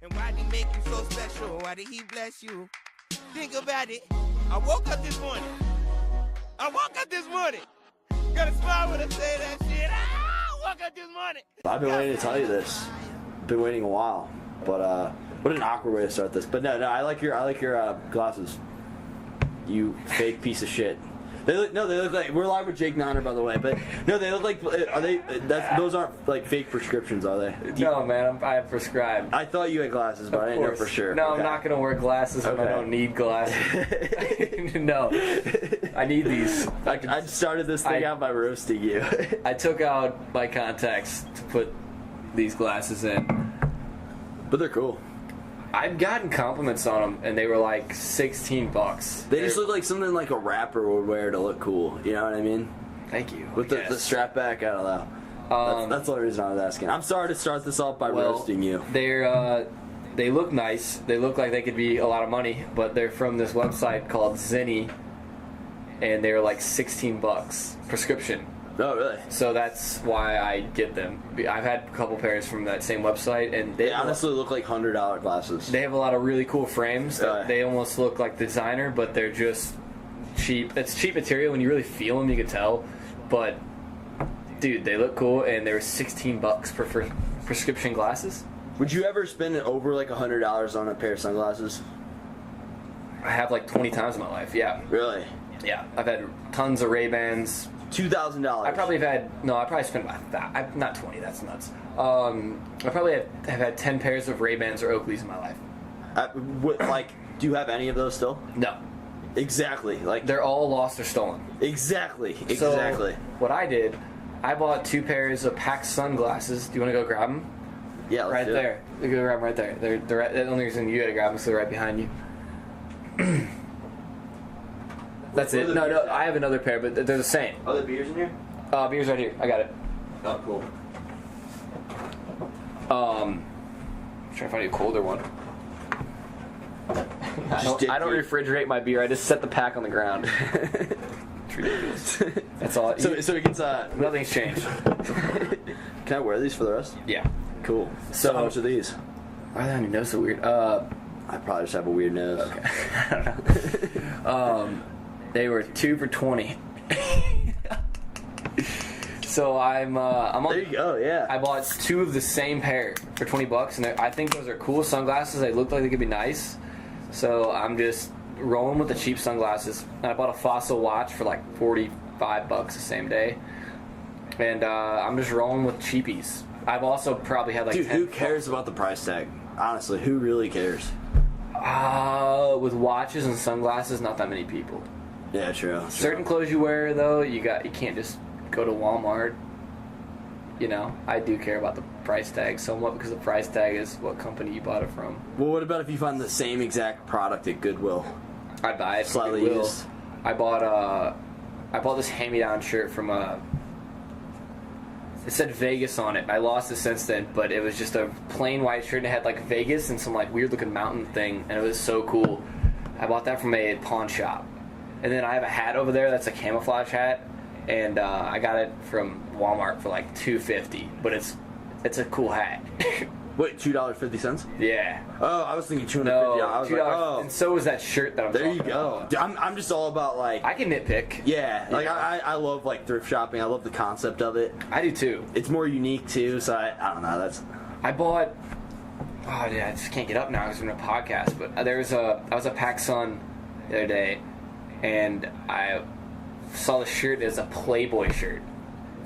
And why did he make you so special? Why did he bless you? Think about it. I woke up this morning. Got a smile when I say that shit. I woke up this morning. I've been waiting to tell you this. Been waiting a while. But what an awkward way to start this. But no, I like your glasses. You fake piece of shit. They look like, we're live with Jake Neiner, by the way, but no, they look like, those aren't like fake prescriptions, are they? No, man, I have prescribed. I thought you had glasses, but I didn't know for sure. No, okay. I'm not going to wear glasses when I don't need glasses. No, I need these. I started this thing out by roasting you. I took out my contacts to put these glasses in. But they're cool. I've gotten compliments on them, and they were like $16. They just look like something like a rapper would wear to look cool. You know what I mean? Thank you. With the strap back, I don't know. That's the only reason I was asking. I'm sorry to start this off by roasting you. They look nice. They look like they could be a lot of money, but they're from this website called Zenni, and they're like $16 prescription. Oh, really? So that's why I get them. I've had a couple pairs from that same website, and they honestly look like $100 glasses. They have a lot of really cool frames. They almost look like designer, but they're just cheap. It's cheap material. When you really feel them, you can tell. But dude, they look cool, and they're $16 for prescription glasses. Would you ever spend over like $100 on a pair of sunglasses? I have like 20 times in my life. Yeah. Really? Yeah. I've had tons of Ray-Bans. $2,000. I probably spent about that. Not 20. That's nuts. I probably have had 10 pairs of Ray-Bans or Oakleys in my life. Do you have any of those still? No. Exactly. Like they're all lost or stolen. Exactly. So what I did, I bought 2 pairs of Pac sunglasses. Do you want to go grab them? Yeah, let's right do there. You go grab them right there. They're right, the only reason you got to grab them is they're right behind you. That's it. No, I have another pair, but they're the same. Are there beers in here? Beer's right here. I got it. Oh, cool. I'm trying to find you a colder one. I don't refrigerate my beer. I just set the pack on the ground. It's ridiculous. That's all. So it gets nothing's changed. Can I wear these for the rest? Yeah. Cool. So how much are these? Why are they on your nose so weird? I probably just have a weird nose. Okay. I don't know. They were 2 for $20. So I'm on. There you go. Yeah. I bought 2 of the same pair for $20, and I think those are cool sunglasses. They look like they could be nice. So I'm just rolling with the cheap sunglasses. And I bought a Fossil watch for like $45 the same day. And I'm just rolling with cheapies. I've also probably had like. Dude, who cares about the price tag? Honestly, who really cares? With watches and sunglasses, not that many people. Yeah, true. Certain clothes you wear, though, you can't just go to Walmart. You know, I do care about the price tag somewhat because the price tag is what company you bought it from. Well, what about if you find the same exact product at Goodwill? I'd buy it. Slightly used. I bought this hand-me-down shirt from it said Vegas on it. I lost it since then, but it was just a plain white shirt and it had like Vegas and some like weird-looking mountain thing, and it was so cool. I bought that from a pawn shop. And then I have a hat over there that's a camouflage hat, and I got it from Walmart for like $2.50. But it's a cool hat. Wait, $2.50? Yeah. Oh, I was thinking $2.50. No, I was $2. like, oh. And so was that shirt that I'm there talking you go. about. Dude, I'm just all about like. I can nitpick. Yeah, like I love like thrift shopping. I love the concept of it. I do too. It's more unique too. So I don't know. I bought. Oh yeah, I just can't get up now because we're in a podcast. But I was at PacSun the other day, and I saw the shirt as a Playboy shirt.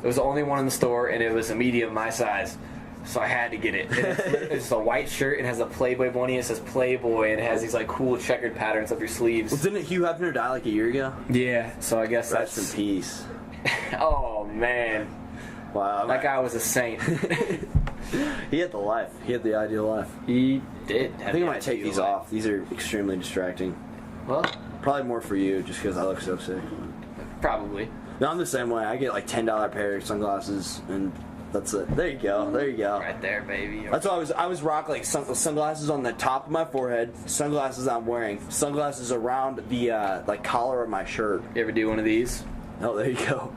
It was the only one in the store, and it was a medium my size, so I had to get it. It's a white shirt and has a Playboy bunny. It says Playboy, and it has these like cool checkered patterns up your sleeves. Well, didn't Hugh Hefner die like a year ago? Yeah, so I guess Rest that's in peace. Oh man, wow, that guy was a saint. He had the life. He had the ideal life. He did. I think I might take these off. These are extremely distracting. Well, probably more for you, just because I look so sick. Probably. No, I'm the same way. I get like $10 pair of sunglasses, and that's it. There you go. There you go. Right there, baby. That's why I was rocking like sunglasses on the top of my forehead, sunglasses I'm wearing, sunglasses around the like collar of my shirt. You ever do one of these? Oh, there you go.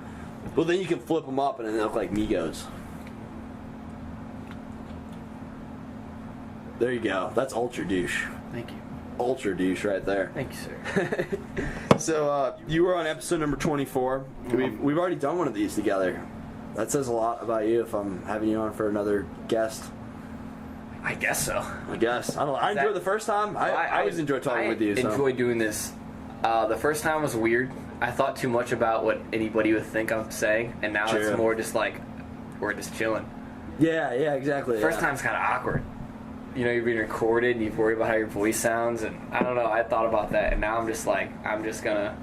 Well, then you can flip them up, and then they look like Migos. There you go. That's ultra douche. Thank you. Ultra douche right there. Thank you, sir. So you were on episode number 24. We've already done one of these together. That says a lot about you if I'm having you on for another guest. I guess so. I guess. I don't know. I enjoyed the first time. I always enjoy talking with you. I enjoy doing this. The first time was weird. I thought too much about what anybody would think I'm saying, and now it's more just like, we're just chilling. Yeah, exactly. First time's kind of awkward. You know, you're being recorded, and you worry about how your voice sounds, and I don't know, I thought about that, and now I'm just like, I'm just gonna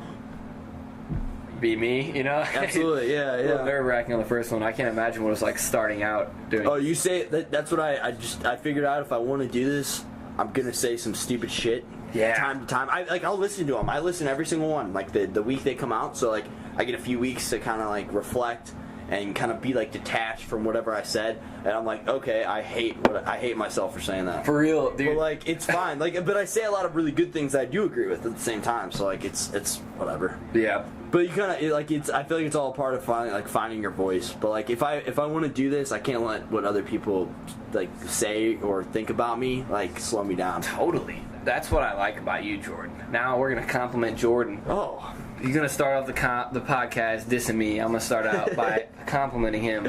be me, you know? Absolutely, yeah. A little nerve-wracking on the first one. I can't imagine what it was like starting out doing. Oh, you say, that's what I figured out. If I want to do this, I'm gonna say some stupid shit. Yeah. Time to time. I'll listen to them. I listen to every single one, like the week they come out, so like I get a few weeks to kind of like reflect and kind of be like detached from whatever I said, and I'm like, okay, I hate myself for saying that. For real, dude. But like, it's fine. Like, but I say a lot of really good things that I do agree with at the same time. So like, it's whatever. Yeah. But you kind of like I feel like it's all a part of finding your voice. But like, if I want to do this, I can't let what other people like say or think about me like slow me down. Totally. That's what I like about you, Jordan. Now we're gonna compliment Jordan. Oh. He's gonna start off the podcast dissing me. I'm gonna start out by complimenting him.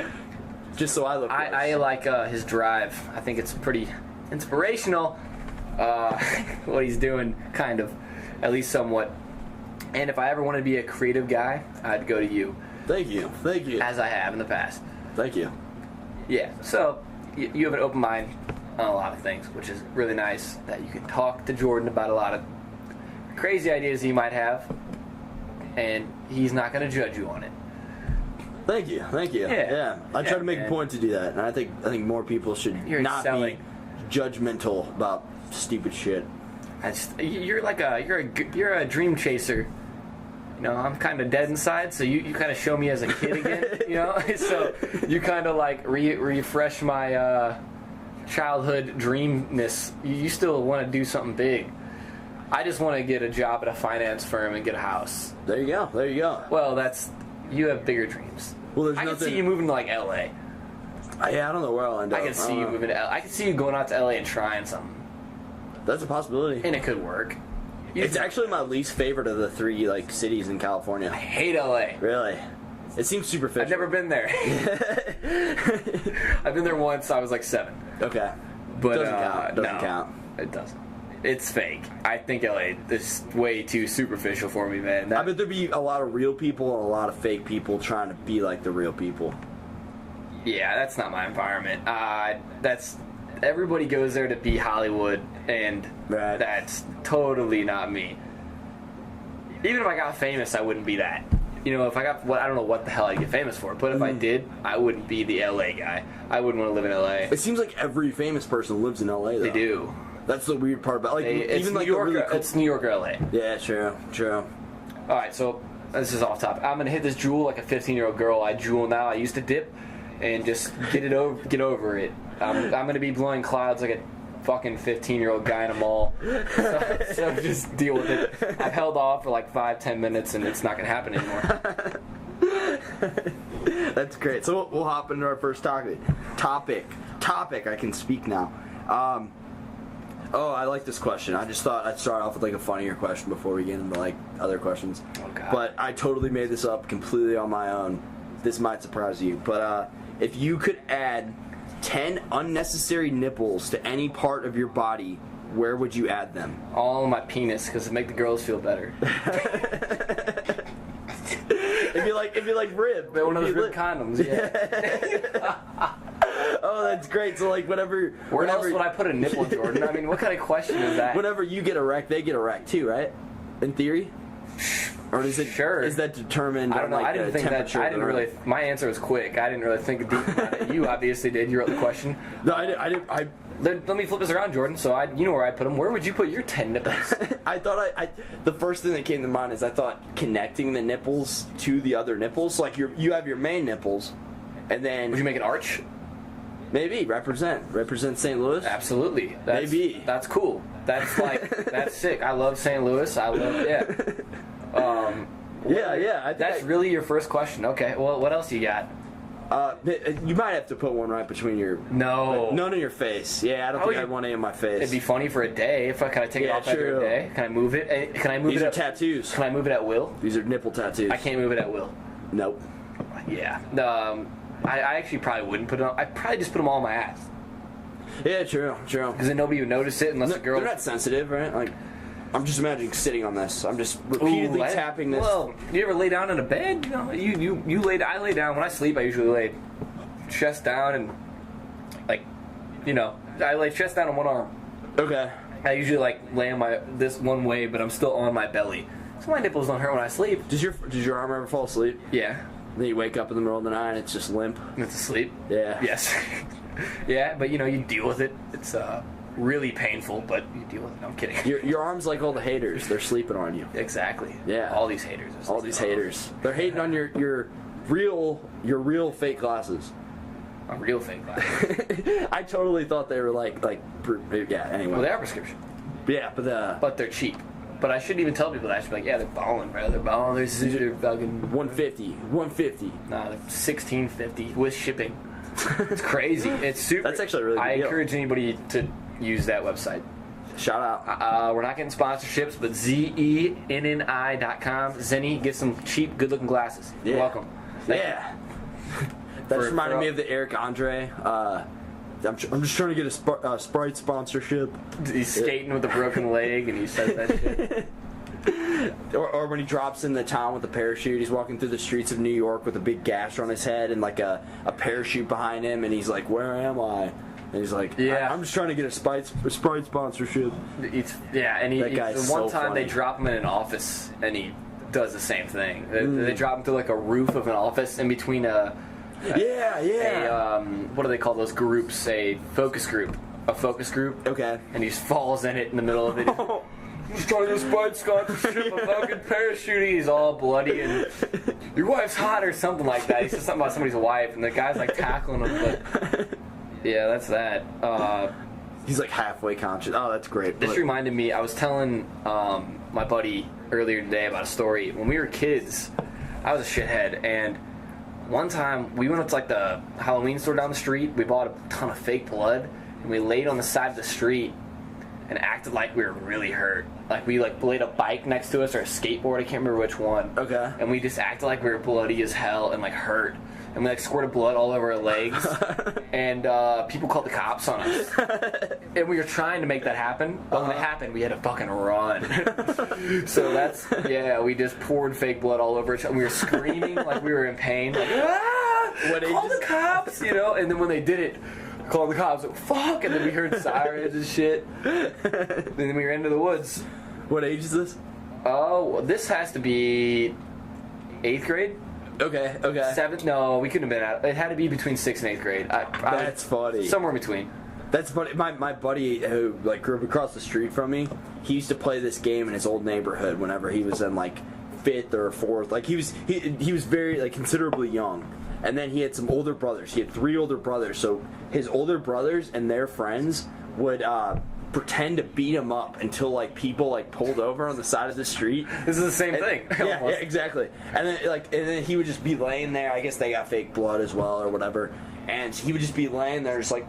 Just so I look. I like his drive. I think it's pretty inspirational. What he's doing, kind of, at least somewhat. And if I ever wanted to be a creative guy, I'd go to you. Thank you. As I have in the past. Thank you. Yeah. So you have an open mind on a lot of things, which is really nice. That you can talk to Jordan about a lot of crazy ideas he might have. And he's not going to judge you on it. Thank you. Yeah. I try to make a point to do that, and I think more people should not be judgmental about stupid shit. You're a dream chaser. You know, I'm kind of dead inside, so you kind of show me as a kid again. You know, so you kind of like refresh my childhood dreamness. You still want to do something big. I just want to get a job at a finance firm and get a house. There you go. Well, you have bigger dreams. Well, I can see you moving to like LA. I don't know where I'll end up. I can see you moving to LA. I can see you going out to LA and trying something. That's a possibility. And it could work. It's actually my least favorite of the three like cities in California. I hate LA. Really? It seems superficial. I've never been there. I've been there once. I was like 7. Okay. But doesn't count. It doesn't. It's fake. I think LA is way too superficial for me, man. I bet there'd be a lot of real people and a lot of fake people trying to be like the real people. Yeah, that's not my environment. Everybody goes there to be Hollywood, and that's totally not me. Even if I got famous, I wouldn't be that. You know, if I got I don't know what the hell I'd get famous for, but if I did, I wouldn't be the LA guy. I wouldn't want to live in LA. It seems like every famous person lives in LA, though. They do. That's the weird part about even New like York. really It's New York or LA. Yeah, true. All right, so this is off topic. I'm gonna hit this jewel like a 15-year-old girl. I jewel now. I used to dip, and just get over it. I'm gonna be blowing clouds like a fucking 15-year-old guy in a mall. So just deal with it. I've held off for like 5-10 minutes, and it's not gonna happen anymore. That's great. So we'll hop into our first topic. I can speak now. Oh, I like this question. I just thought I'd start off with like a funnier question before we get into like other questions. Oh, God. But I totally made this up completely on my own. This might surprise you, but if you could add 10 unnecessary nipples to any part of your body, where would you add them? All on my penis, because it make the girls feel better. It'd be like rib. One of those rib condoms, yeah. Oh, that's great. So like whenever else would I put a nipple, Jordan? I mean, what kind of question is that? Whenever you get erect, they get erect too, right? In theory? Or is it sure? Is that determined? I don't know. On, like, I didn't think that. I didn't really. My answer was quick. I didn't really think deep about it. You obviously did. You wrote the question. No, I didn't. Let me flip this around, Jordan. So you know where I put them. Where would you put your 10 nipples? I thought the first thing that came to mind is I thought connecting the nipples to the other nipples. So like you have your main nipples, and then would you make an arch? Maybe represent St. Louis. Absolutely. Maybe that's cool. That's that's sick. I love St. Louis. I love Yeah. That's really your first question. Okay. Well, what else you got? You might have to put one right between your... No. None in your face. Yeah, I don't think I'd want any in my face. It'd be funny for a day if I kind of take it off after a day. Can I move it? Can I move These it? are tattoos. Can I move it at will? These are nipple tattoos. I can't move it at will. Nope. Yeah. I actually probably wouldn't put it on. I'd probably just put them all on my ass. Yeah, true. Because then nobody would notice it unless a girl... They're not sensitive, right? Like, I'm just imagining sitting on this. I'm just repeatedly tapping this. Well, you ever lay down in a bed? You know, you lay. I lay down when I sleep. I usually lay chest down and I lay chest down on one arm. Okay. I usually lay on this one way, but I'm still on my belly, so my nipples don't hurt when I sleep. Does your arm ever fall asleep? Yeah. Then you wake up in the middle of the night and it's just limp. It's asleep. Yeah. Yes. Yeah, but you deal with it. It's really painful, but you deal with it. No, I'm kidding. Your arm's like all the haters. They're sleeping on you. Exactly. Yeah. All these haters. All these haters. They're hating on your real fake glasses. A real fake glass. I totally thought they were yeah. Anyway. Well, they are prescription. Yeah, but they're cheap. But I shouldn't even tell people that. I should be like, yeah, they're balling, bro. They're balling. They're fucking $150. Nah, they're $16.50 with shipping. It's crazy. It's super. That's actually a really good I deal. encourage anybody to use that website. Shout out. We're not getting sponsorships, but zenni.com. Zenni, get some cheap, good-looking glasses. Yeah. You're welcome. Yeah. That just reminded me of the Eric Andre. I'm just trying to get a Sprite sponsorship. He's skating with a broken leg, and he says that shit. Or when he drops in the town with a parachute, he's walking through the streets of New York with a big gash on his head and like a parachute behind him, and he's like, "Where am I?" And he's like, "Yeah, I'm just trying to get a Sprite sponsorship." And guy's the one so time funny. they drop him in an office, and he does the same thing. They drop him through like a roof of an office in between what do they call those groups? A focus group. Okay. And he just falls in it in the middle of it. He's trying to Sprite sponsorship, a fucking parachute. He's all bloody, and your wife's hot or something like that. He says something about somebody's wife, and the guy's like tackling him. But yeah, that's that. He's like halfway conscious. Oh, that's great. This reminded me. I was telling my buddy earlier today about a story. When we were kids, I was a shithead, and one time we went up to like the Halloween store down the street. We bought a ton of fake blood, and we laid on the side of the street and acted like we were really hurt. Like we laid a bike next to us or a skateboard, I can't remember which one. Okay. And we just acted like we were bloody as hell and hurt. And we squirted blood all over our legs. And people called the cops on us. And we were trying to make that happen, but when it happened, we had to fucking run. So we just poured fake blood all over each other. We were screaming like we were in pain. Like, ah! Call the cops, And then when they did it, called the cops, fuck, and then we heard sirens and shit. And then we ran into the woods. What age is this? Oh, this has to be 8th grade? Okay. 7th? No, we couldn't have been out. It had to be between 6th and 8th grade. That's funny. Somewhere in between. That's funny. My buddy who grew up across the street from me, he used to play this game in his old neighborhood whenever he was in 5th or 4th. He was very considerably young. And then he had some older brothers. He had 3 older brothers. So his older brothers and their friends would pretend to beat him up until people pulled over on the side of the street. This is the same thing. Yeah, exactly. And then he would just be laying there. I guess they got fake blood as well or whatever. And he would just be laying there, just and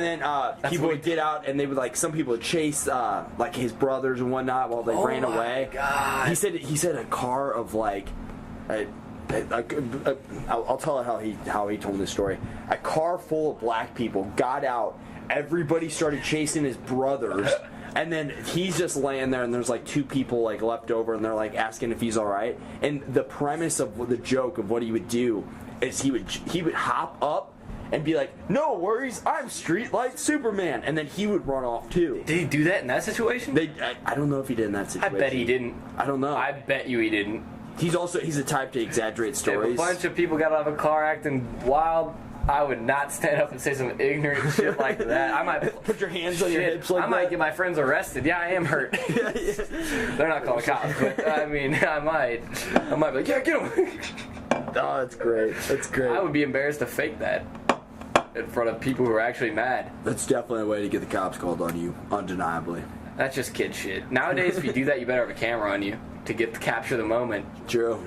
then people would get out, and they would some people would chase his brothers and whatnot while they ran away. God. He said a car of I'll tell it how he told this story. A car full of black people got out. Everybody started chasing his brothers, and then he's just laying there, and there's 2 people left over, and they're asking if he's all right. And the premise of the joke of what he would do is he would hop up and be like, "No worries, I'm Streetlight Superman," and then he would run off too. Did he do that in that situation? I don't know if he did in that situation. I bet he didn't. I don't know. I bet you he didn't. He's the type to exaggerate stories. If a bunch of people got out of a car acting wild, I would not stand up and say some ignorant shit like that. I might put your hands on your hips like I might get my friends arrested. Yeah, I am hurt. They're not calling cops, but I might be like, yeah, get him. Oh, that's great. That's great. I would be embarrassed to fake that in front of people who are actually mad. That's definitely a way to get the cops called on you, undeniably. That's just kid shit. Nowadays, if you do that, you better have a camera on you to capture the moment. True.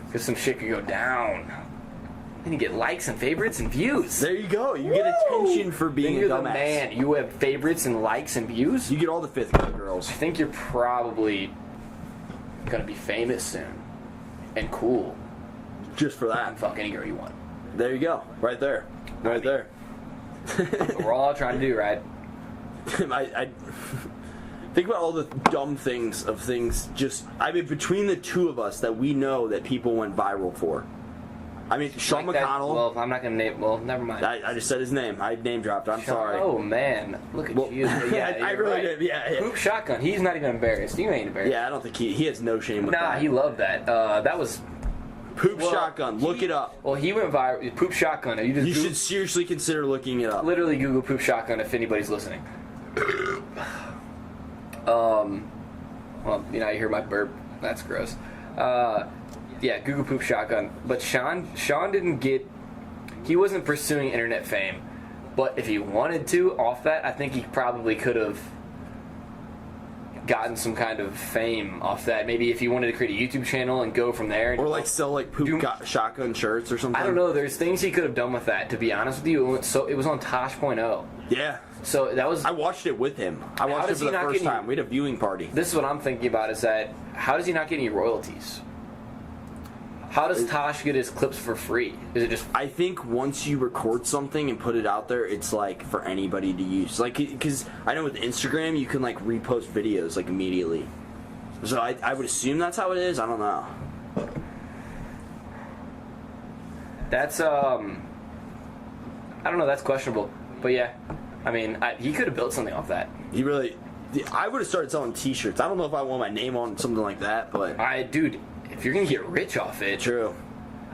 Because some shit could go down. And you get likes and favorites and views. There you go. You get attention for being then a you're dumbass. the man. You have favorites and likes and views. You get all the 5th grade girls. I think you're probably gonna be famous soon and cool. Just for And that. fuck any girl you want. There you go. Right there. Right there. We're all trying to do, right? I think about all the dumb things of things between the two of us that we know that people went viral for. I mean, Sean Like that- McConnell. well, I'm not gonna name. Well, never mind. I just said his name. I name dropped. I'm sorry. Oh man, look at Well, you. Yeah, I you're really right. did. Yeah. Poop shotgun. He's not even embarrassed. You ain't embarrassed. Yeah, I don't think he has no shame with Nah, that. he loved that. That was. Poop well, shotgun. Look it up. Well, he went viral. Poop shotgun. You just You should seriously consider looking it up. literally Google poop shotgun if anybody's listening. Well, you hear my burp. That's gross. Yeah, Google poop shotgun. But Sean didn't get. He wasn't pursuing internet fame, but if he wanted to, off that, I think he probably could have gotten some kind of fame off that. Maybe if he wanted to create a YouTube channel and go from there. Or like sell like poop shotgun shirts or something. I don't know. There's things he could have done with that. To be honest with you, it was on Tosh.0. Yeah. So that was. I watched it with him. I watched it does for he the not first get any- time. We had a viewing party. This is what I'm thinking about: is that how does he not get any royalties? How does Tosh get his clips for free? Is it just I think once you record something and put it out there, it's like for anybody to use. Like, because I know with Instagram, you can like repost videos like immediately. So I would assume that's how it is. I don't know. that's I don't know. That's questionable. But yeah, I mean, he could have built something off that. He really. I would have started selling T-shirts. I don't know if I want my name on something like that, but Dude, if you're gonna get rich off it, true.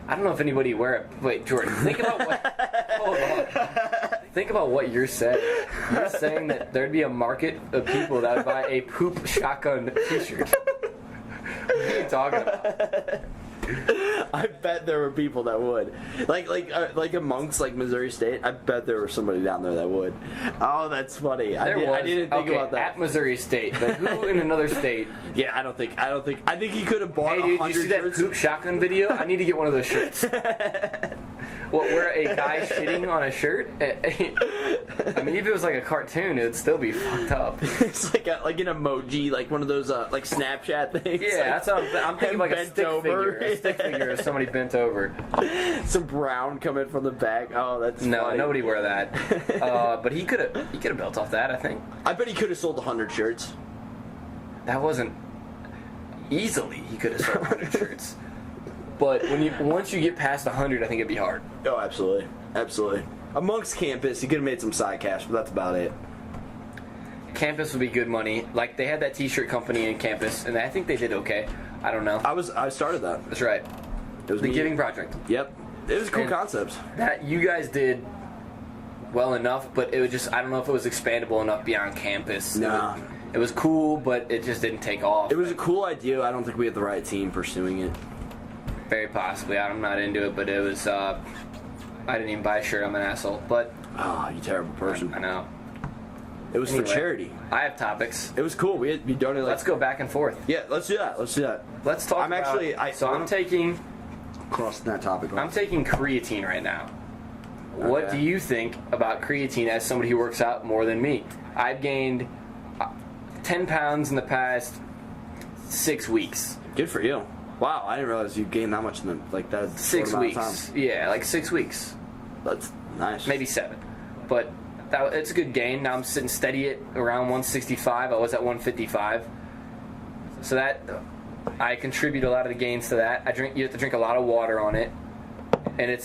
I don't know if anybody wear it. Wait, Jordan, think about what. Hold on. Think about what you're saying. You're saying that there'd be a market of people that would buy a poop shotgun T-shirt. What are you talking about? I bet there were people that would, like amongst like Missouri State. I bet there was somebody down there that would. Oh, that's funny. I didn't think about that. At Missouri State, but who in another state? Yeah, I think he could have bought. Hey, dude, 100 you see that shirts. poop shotgun video? I need to get one of those shirts. What, where a guy shitting on a shirt? I mean, if it was like a cartoon, it'd still be fucked up. It's like an emoji, like one of those like Snapchat things. Yeah, like, that's what I'm thinking, like a bent stick over. figure. A stick figure of somebody bent over. Some brown coming from the back. Oh, that's No, funny. nobody wear that. But he could have built off that, I think. I bet he could have sold 100 shirts. That wasn't easily. He could have sold 100 shirts. But once you get past 100, I think it'd be hard. Oh, absolutely, absolutely. Amongst campus, he could have made some side cash, but that's about it. Campus would be good money. Like they had that T-shirt company in campus, and I think they did okay. I don't know. I started that. That's right. It was The me. Giving Project. Yep. It was a cool And concept. That you guys did well enough, but it was just I don't know if it was expandable enough beyond campus. Nah. It was cool, but it just didn't take off. It was a cool idea. I don't think we had the right team pursuing it. Very possibly. I'm not into it, but it was. I didn't even buy a shirt. I'm an asshole, but Oh, you terrible person. I know. It was Anyway, for charity. I have topics. It was cool. We donated. Let's go back and forth. Yeah, let's do that. Let's talk. I'm about, actually. I'm taking. Crossing that topic. I'm taking creatine right now. What Okay. do you think about creatine as somebody who works out more than me? I've gained 10 pounds in the past 6 weeks. Good for you. Wow, I didn't realize you gained that much in that 6 short amount of weeks. time. Yeah, like 6 weeks. That's nice. Maybe 7. But it's a good gain. Now I'm sitting steady at around 165. I was at 155. So that I contribute a lot of the gains to that. You have to drink a lot of water on it. And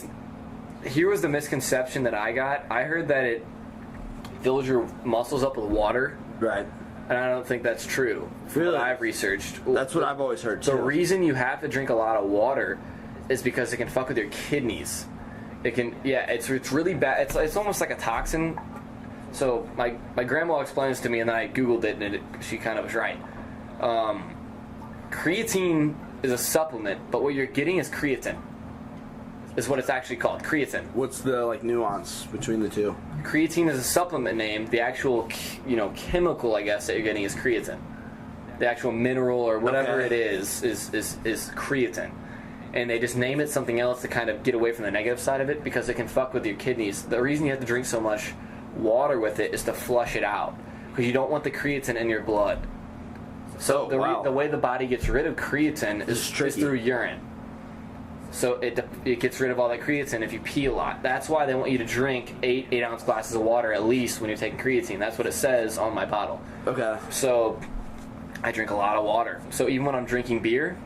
here was the misconception that I got. I heard that it fills your muscles up with water. Right. And I don't think that's true. From Really? what I've researched. That's what I've always heard too. The reason you have to drink a lot of water is because it can fuck with your kidneys. It can, yeah, it's really bad. It's almost like a toxin. So my grandma explains to me, and then I Googled it, and she kind of was right. Creatine is a supplement, but what you're getting is creatine. Is what it's actually called, creatine. What's the nuance between the two? Creatine is a supplement name. The actual, chemical, I guess, that you're getting is creatine. The actual mineral or whatever Okay. it is creatine. and they just name it something else to kind of get away from the negative side of it because it can fuck with your kidneys. The reason you have to drink so much water with it is to flush it out because you don't want the creatine in your blood. So the way the body gets rid of creatine is through urine. So it gets rid of all that creatine if you pee a lot. That's why they want you to drink 8-ounce glasses of water at least when you're taking creatine. That's what it says on my bottle. Okay. So I drink a lot of water. So even when I'm drinking beer,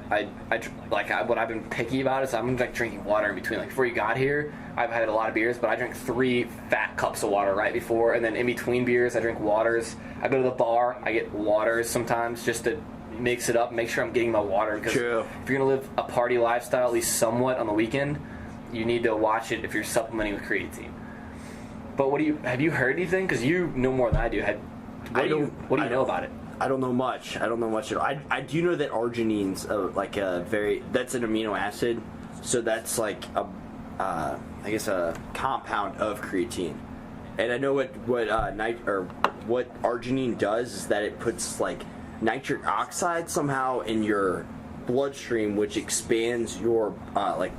what I've been picky about is I'm like drinking water in between. Like before you got here, I've had a lot of beers, but I drink 3 fat cups of water right before, and then in between beers, I drink waters. I go to the bar, I get waters sometimes just to mix it up, make sure I'm getting my water. Because if you're gonna live a party lifestyle, at least somewhat on the weekend, you need to watch it if you're supplementing with creatine. But have you heard anything? Because you know more than I do. What do you know about it? I don't know much. I don't know much at all. I do know that arginine's that's an amino acid, so that's like a compound of creatine. And I know what arginine does is that it puts like nitric oxide somehow in your bloodstream, which expands your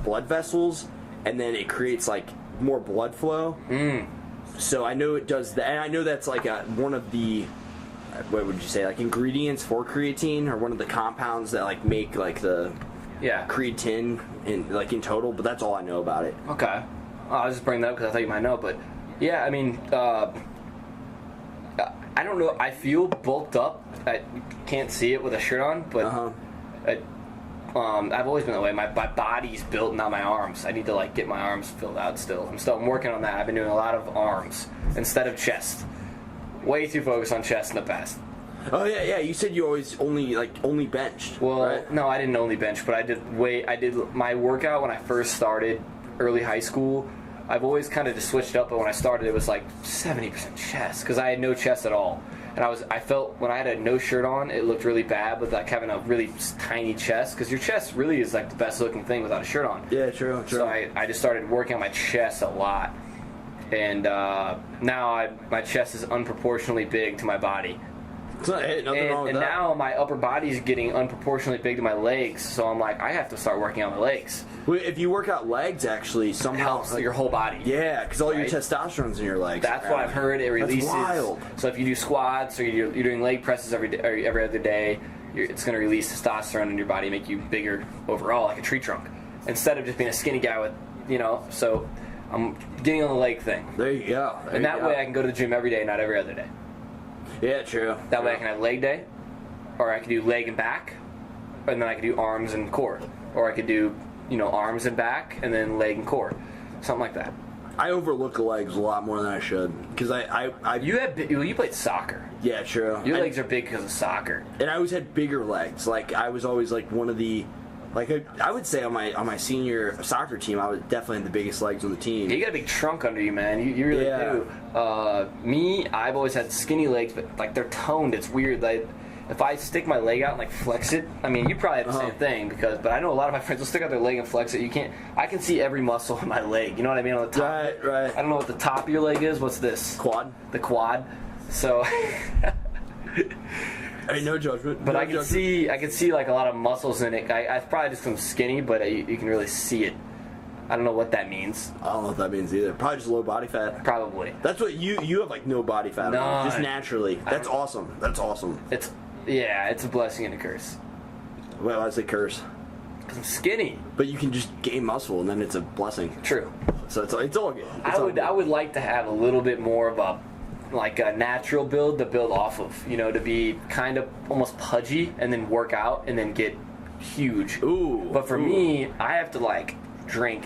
blood vessels, and then it creates like more blood flow. So I know it does that, and I know that's like one of the what would you say, like ingredients for creatine, or one of the compounds that like make like the creatine in total. But that's all I know about it. Okay, I was just bringing that up because I thought you might know. But yeah, I mean, I don't know. I feel bulked up. I can't see it with a shirt on, but I've always been that way. My body's built, not my arms. I need to like get my arms filled out still. I'm working on that. I've been doing a lot of arms instead of chest. Way too focused on chest in the past. Oh yeah. You said you always only benched. Well, right? No, I didn't only bench, but I did my workout when I first started early high school. I've always kind of just switched up, but when I started, it was like 70% chest because I had no chest at all. And I felt when I had a no shirt on, it looked really bad with like having a really tiny chest because your chest really is like the best looking thing without a shirt on. Yeah, true. So I just started working on my chest a lot. And now my chest is unproportionally big to my body. It's not, hey, nothing wrong with and that. now my upper body's getting unproportionally big to my legs, so I'm like, I have to start working on my legs. Well, if you work out legs, actually, somehow it helps your whole body. Yeah, because all your testosterone's in your legs. That's what I've heard. It releases. That's wild. So if you do squats or you're doing leg presses every other day, it's going to release testosterone in your body, make you bigger overall, like a tree trunk, instead of just being a skinny guy with, So I'm getting on the leg thing. There you go. And that way I can go to the gym every day, not every other day. Yeah, true. That way I can have leg day, or I could do leg and back, and then I could do arms and core. Or I could do, arms and back, and then leg and core. Something like that. I overlook the legs a lot more than I should. Because You played soccer. Yeah, true. Your legs are big because of soccer. And I always had bigger legs. Like, I was always like one of the... Like, I would say on my senior soccer team, I was definitely the biggest legs on the team. You got a big trunk under you, man. You really do. Me, I've always had skinny legs, but like they're toned. It's weird. Like, if I stick my leg out and like flex it, I mean, you probably have the same thing but I know a lot of my friends will stick out their leg and flex it. You can't. I can see every muscle in my leg. You know what I mean? On the top. Right. I don't know what the top of your leg is. What's this? Quad. The quad. So. Hey, no judgment. But no I can see like a lot of muscles in it. I probably just am skinny, but you can really see it. I don't know what that means. I don't know what that means either. Probably just low body fat. Probably. That's what you have, like no body fat. No, just naturally. That's awesome. That's awesome. It's a blessing and a curse. Well, I say curse. Because I'm skinny. But you can just gain muscle, and then it's a blessing. True. So it's all good. I would like to have a little bit more of a natural build to build off of, to be kind of almost pudgy and then work out and then get huge. Ooh. But for me, I have to drink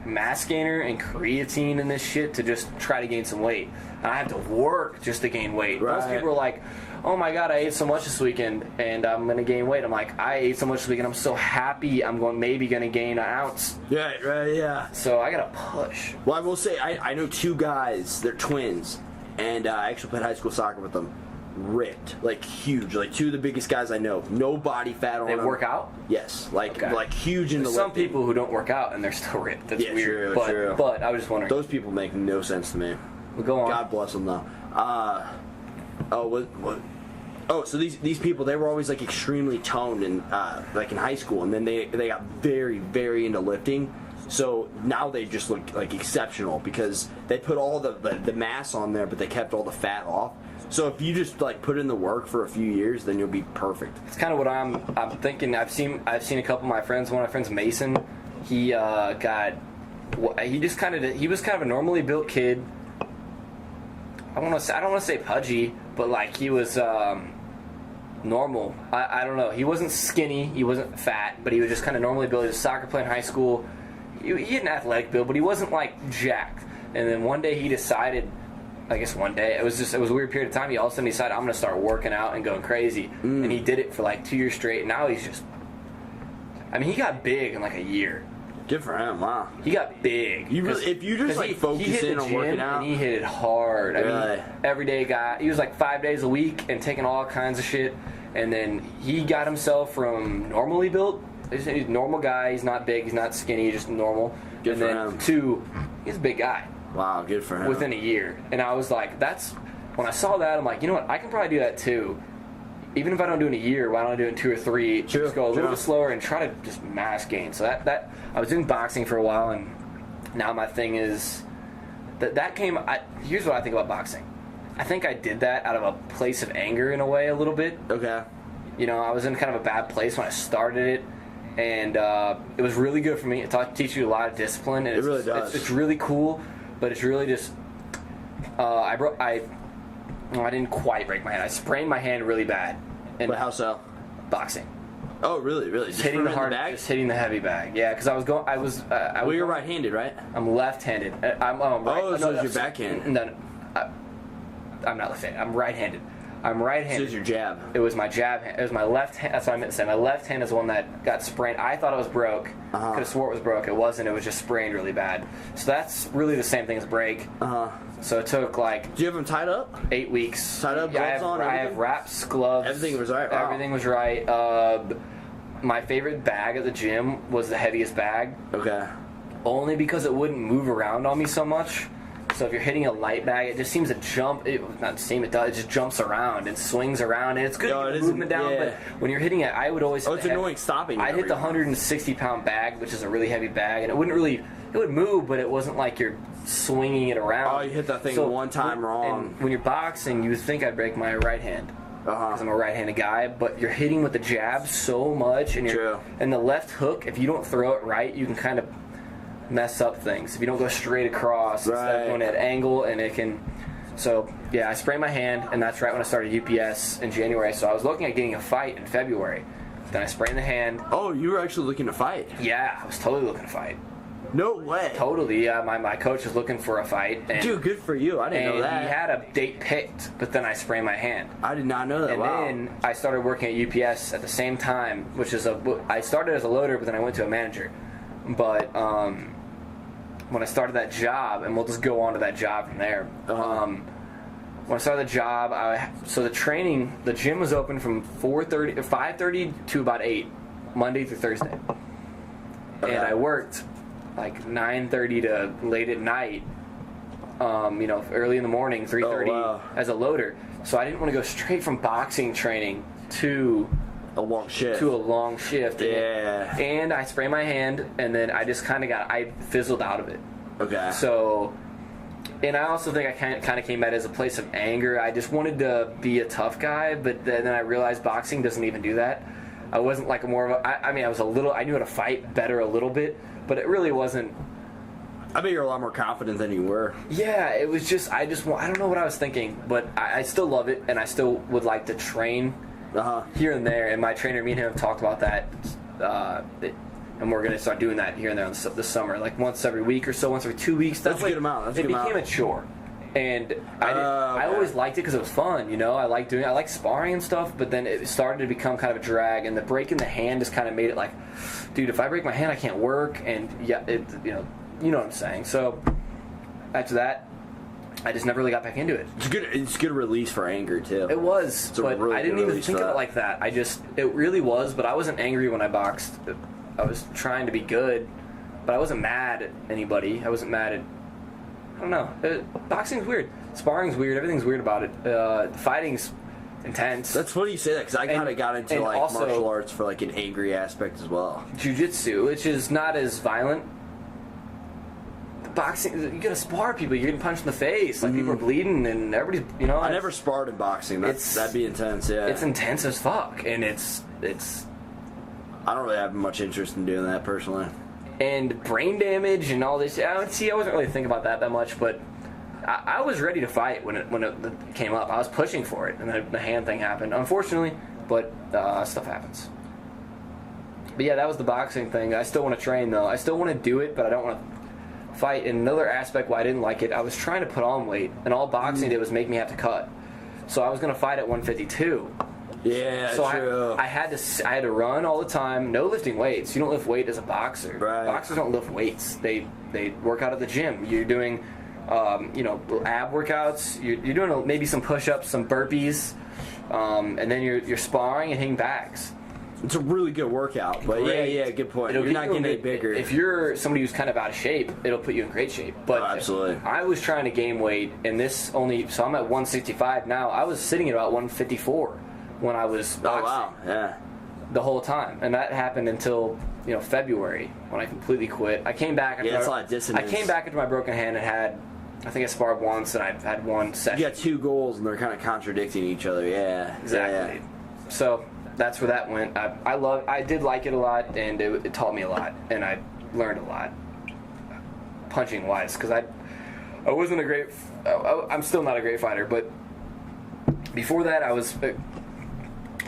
mass gainer and creatine and this shit to just try to gain some weight. And I have to work just to gain weight. Right. Most people are like, oh my god, I ate so much this weekend and I'm going to gain weight. I'm like, I ate so much this weekend, I'm so happy I'm maybe going to gain an ounce. Yeah, right, yeah. So I got to push. Well, I will say, I know 2 guys, they're twins, and I actually played high school soccer with them. Ripped, like huge, like 2 of the biggest guys I know. No body fat on them. They work out? Yes, like huge in the There's some people who don't work out and they're still ripped. That's weird. True. But I was just wondering. Those people make no sense to me. Well, go on. God bless them though. Oh, so these people, they were always like extremely toned and like in high school, and then they got very, very into lifting. So now they just look like exceptional because they put all the mass on there, but they kept all the fat off. So if you just like put in the work for a few years, then you'll be perfect. It's kind of what I'm thinking. I've seen a couple of my friends. One of my friends, Mason, he was kind of a normally built kid. I don't want to say pudgy, but like he was normal. I don't know. He wasn't skinny. He wasn't fat, but he was just kind of normally built. He was a soccer player in high school. He had an athletic build, but he wasn't like jacked. And then one day he decided. I guess one day it was a weird period of time. He all of a sudden decided I'm going to start working out and going crazy, and he did it for like 2 years straight. And now he's just, I mean, he got big in like a year. Good for him, wow. He got big. If you just like focus in on working out, and he hit it hard. Really? I mean, everyday guy. He was like 5 days a week and taking all kinds of shit. And then he got himself from normally built. He's a normal guy. He's not big. He's not skinny. He's just normal. Good for him. To he's a big guy. Wow, good for him. Within a year. And I was like, when I saw that, I'm like, you know what, I can probably do that too. Even if I don't do it in a year, why don't I do it in 2 or 3? Just go a little bit slower and try to just mass gain. So that I was doing boxing for a while, and now my thing is that came. Here's what I think about boxing. I think I did that out of a place of anger in a way, a little bit. Okay. You know, I was in kind of a bad place when I started it, and it was really good for me. It teaches you a lot of discipline. And it really does. It's really cool. But it's really just, I didn't quite break my hand. I sprained my hand really bad. But how so? Boxing. Oh, really? Just hitting the hard bag? Just hitting the heavy bag. Yeah, because well, you're right-handed, right? I'm left-handed. I'm right. Oh, so it's your backhand. No, I'm not left-handed. I'm right-handed. I'm right-handed. So it's your jab. It was my jab hand. It was my left hand. That's what I meant to say. My left hand is the one that got sprained. I thought it was broke. Could have swore it was broke. It wasn't. It was just sprained really bad. So that's really the same thing as break. So it took like. Do you have them tied up? 8 weeks. Tied up, gloves on, I have wraps, gloves. Everything was right. Wow. Everything was right. My favorite bag at the gym was the heaviest bag. Okay. Only because it wouldn't move around on me so much. So if you're hitting a light bag, it just seems to jump. It just jumps around and swings around, and it's good to get movement down. Yeah. But when you're hitting it, I would always. Oh, it's annoying stopping. I hit the 160-pound bag, which is a really heavy bag, and it would move, but it wasn't like you're swinging it around. Oh, you hit that thing one time wrong. And when you're boxing, you would think I'd break my right hand. Because I'm a right-handed guy, but you're hitting with the jab so much, and and the left hook. If you don't throw it right, you can kind of mess up things if you don't go straight across instead of going at an angle, and it can. So yeah, I sprained my hand, and that's right when I started UPS in January. So I was looking at getting a fight in February. Then I sprained the hand. Oh, you were actually looking to fight? Yeah, I was totally looking to fight. No way. Totally, yeah. My coach was looking for a fight. And, dude, good for you. I didn't know that. And he had a date picked, but then I sprained my hand. I did not know that. And then I started working at UPS at the same time, which is I started as a loader, but then I went to a manager. But when I started that job, and we'll just go on to that job from there. When I started the job, so the gym was open from 5:30 to about 8, Monday through Thursday. Okay. And I worked like 9:30 to late at night, early in the morning, 3:30 as a loader. So I didn't want to go straight from boxing training to a long shift. Yeah. And I sprained my hand, and then I just I fizzled out of it. Okay. So, and I also think I kind of came at it as a place of anger. I just wanted to be a tough guy, but then I realized boxing doesn't even do that. I wasn't like I knew how to fight better a little bit, but it really wasn't. I bet you're a lot more confident than you were. Yeah, it was just, I don't know what I was thinking, but I still love it, and I still would like to train here and there, and my trainer, me and him have talked about that, and we're going to start doing that here and there this summer, like once every week or so, once every 2 weeks. That's a good amount. It became a chore, and I always liked it because it was fun, I like sparring and stuff, but then it started to become kind of a drag, and the breaking the hand just kind of made it like, dude, if I break my hand, I can't work, and you know what I'm saying. So after that, I just never really got back into it. It's good release for anger too. It was, but really I didn't even think of it like that. It really was, but I wasn't angry when I boxed. I was trying to be good, but I wasn't mad at anybody. I wasn't mad at, I don't know. Boxing's weird. Sparring's weird. Everything's weird about it. Fighting's intense. That's funny you say that, because I kind of got into like also, martial arts for like an angry aspect as well. Jiu-jitsu, which is not as violent. Boxing, you gotta spar people. You're getting punched in the face. Like people are bleeding, and everybody's, you know. I never sparred in boxing. That'd be intense. Yeah, it's intense as fuck, and it's. I don't really have much interest in doing that personally. And brain damage and all this. I wasn't really thinking about that much, but I was ready to fight when it came up. I was pushing for it, and the hand thing happened, unfortunately. But stuff happens. But yeah, that was the boxing thing. I still want to train though. I still want to do it, but I don't want to fight. And another aspect why I didn't like it, I was trying to put on weight, and all boxing did was make me have to cut. So I was going to fight at 152. Yeah, so true. I had to run all the time. No lifting weights. You don't lift weight as a boxer. Right. Boxers don't lift weights. They work out at the gym. You're doing, ab workouts. You're doing maybe some push-ups, some burpees, and then you're sparring and hitting bags. It's a really good workout, but yeah, good point. You're not getting any bigger. If you're somebody who's kind of out of shape, it'll put you in great shape. But absolutely. I was trying to gain weight, and so I'm at 165 now. I was sitting at about 154 when I was boxing. Oh, wow, yeah. The whole time, and that happened until February when I completely quit. I came back. That's a lot of dissonance. I came back after my broken hand and I think I sparred once, and I've had one session. You got two goals, and they're kind of contradicting each other. Yeah, exactly. Yeah. So that's where that went. I did like it a lot, and it taught me a lot, and I learned a lot punching wise, because I wasn't a great. I'm still not a great fighter, but before that I was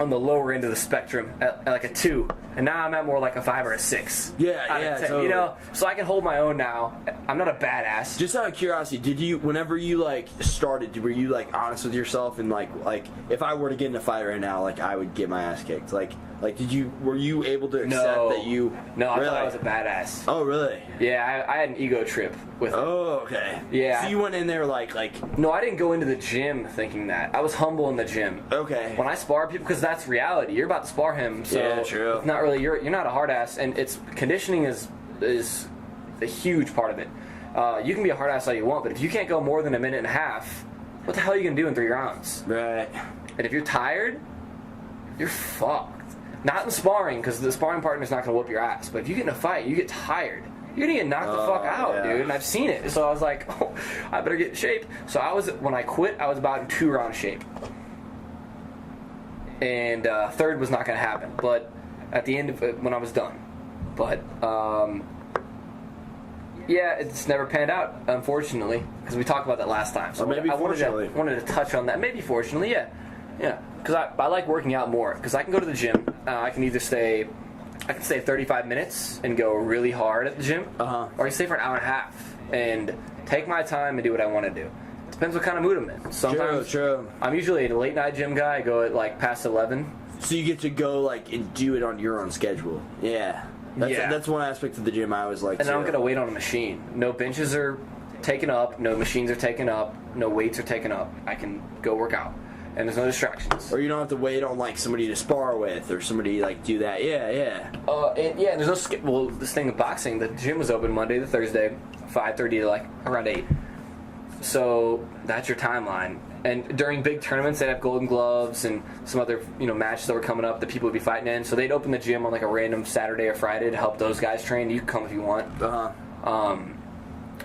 on the lower end of the spectrum at like a 2, and now I'm at more like a 5 or a 6. Yeah, totally. So I can hold my own now. I'm not a badass. Just out of curiosity, whenever you like started, were you like honest with yourself and like if I were to get in a fight right now, like I would get my ass kicked? Like were you able to accept that you? No, I really? thought I was a badass. Oh, really? Yeah, I had an ego trip with it. Oh, okay. Yeah. So you went in there like. No, I didn't go into the gym thinking that. I was humble in the gym. Okay. When I spar people, because that's reality. You're about to spar him, so yeah, true. It's not really you're not a hard ass, and it's conditioning is a huge part of it. You can be a hard ass all you want, but if you can't go more than a minute and a half, what the hell are you gonna do in 3 rounds? Right. And if you're tired, you're fucked. Not in sparring, because the sparring partner's not gonna whoop your ass. But if you get in a fight, you get tired. You're gonna get knocked the fuck out, dude. And I've seen it. So I was like, oh, I better get in shape. So when I quit, I was about in 2-round shape. And third was not gonna happen. But at the end of it, when I was done. But yeah, it's never panned out, unfortunately, because we talked about that last time. So maybe fortunately. I wanted to touch on that. Maybe fortunately, yeah. Because I like working out more. Because I can go to the gym. I can either stay 35 minutes and go really hard at the gym, or I can stay for an hour and a half and take my time and do what I want to do. Depends what kind of mood I'm in. Sometimes true. I'm usually a late night gym guy. I go at like past 11. So you get to go like and do it on your own schedule. Yeah. That's one aspect of the gym I always like. And I don't gotta wait on a machine. No benches are taken up. No machines are taken up. No weights are taken up. I can go work out. And there's no distractions. Or you don't have to wait on like somebody to spar with or somebody like do that. Yeah. And there's no well, this thing of boxing. The gym was open Monday to Thursday, 5:30 to like around 8. So that's your timeline. And during big tournaments, they'd have Golden Gloves and some other matches that were coming up that people would be fighting in. So they'd open the gym on like a random Saturday or Friday to help those guys train. You can come if you want.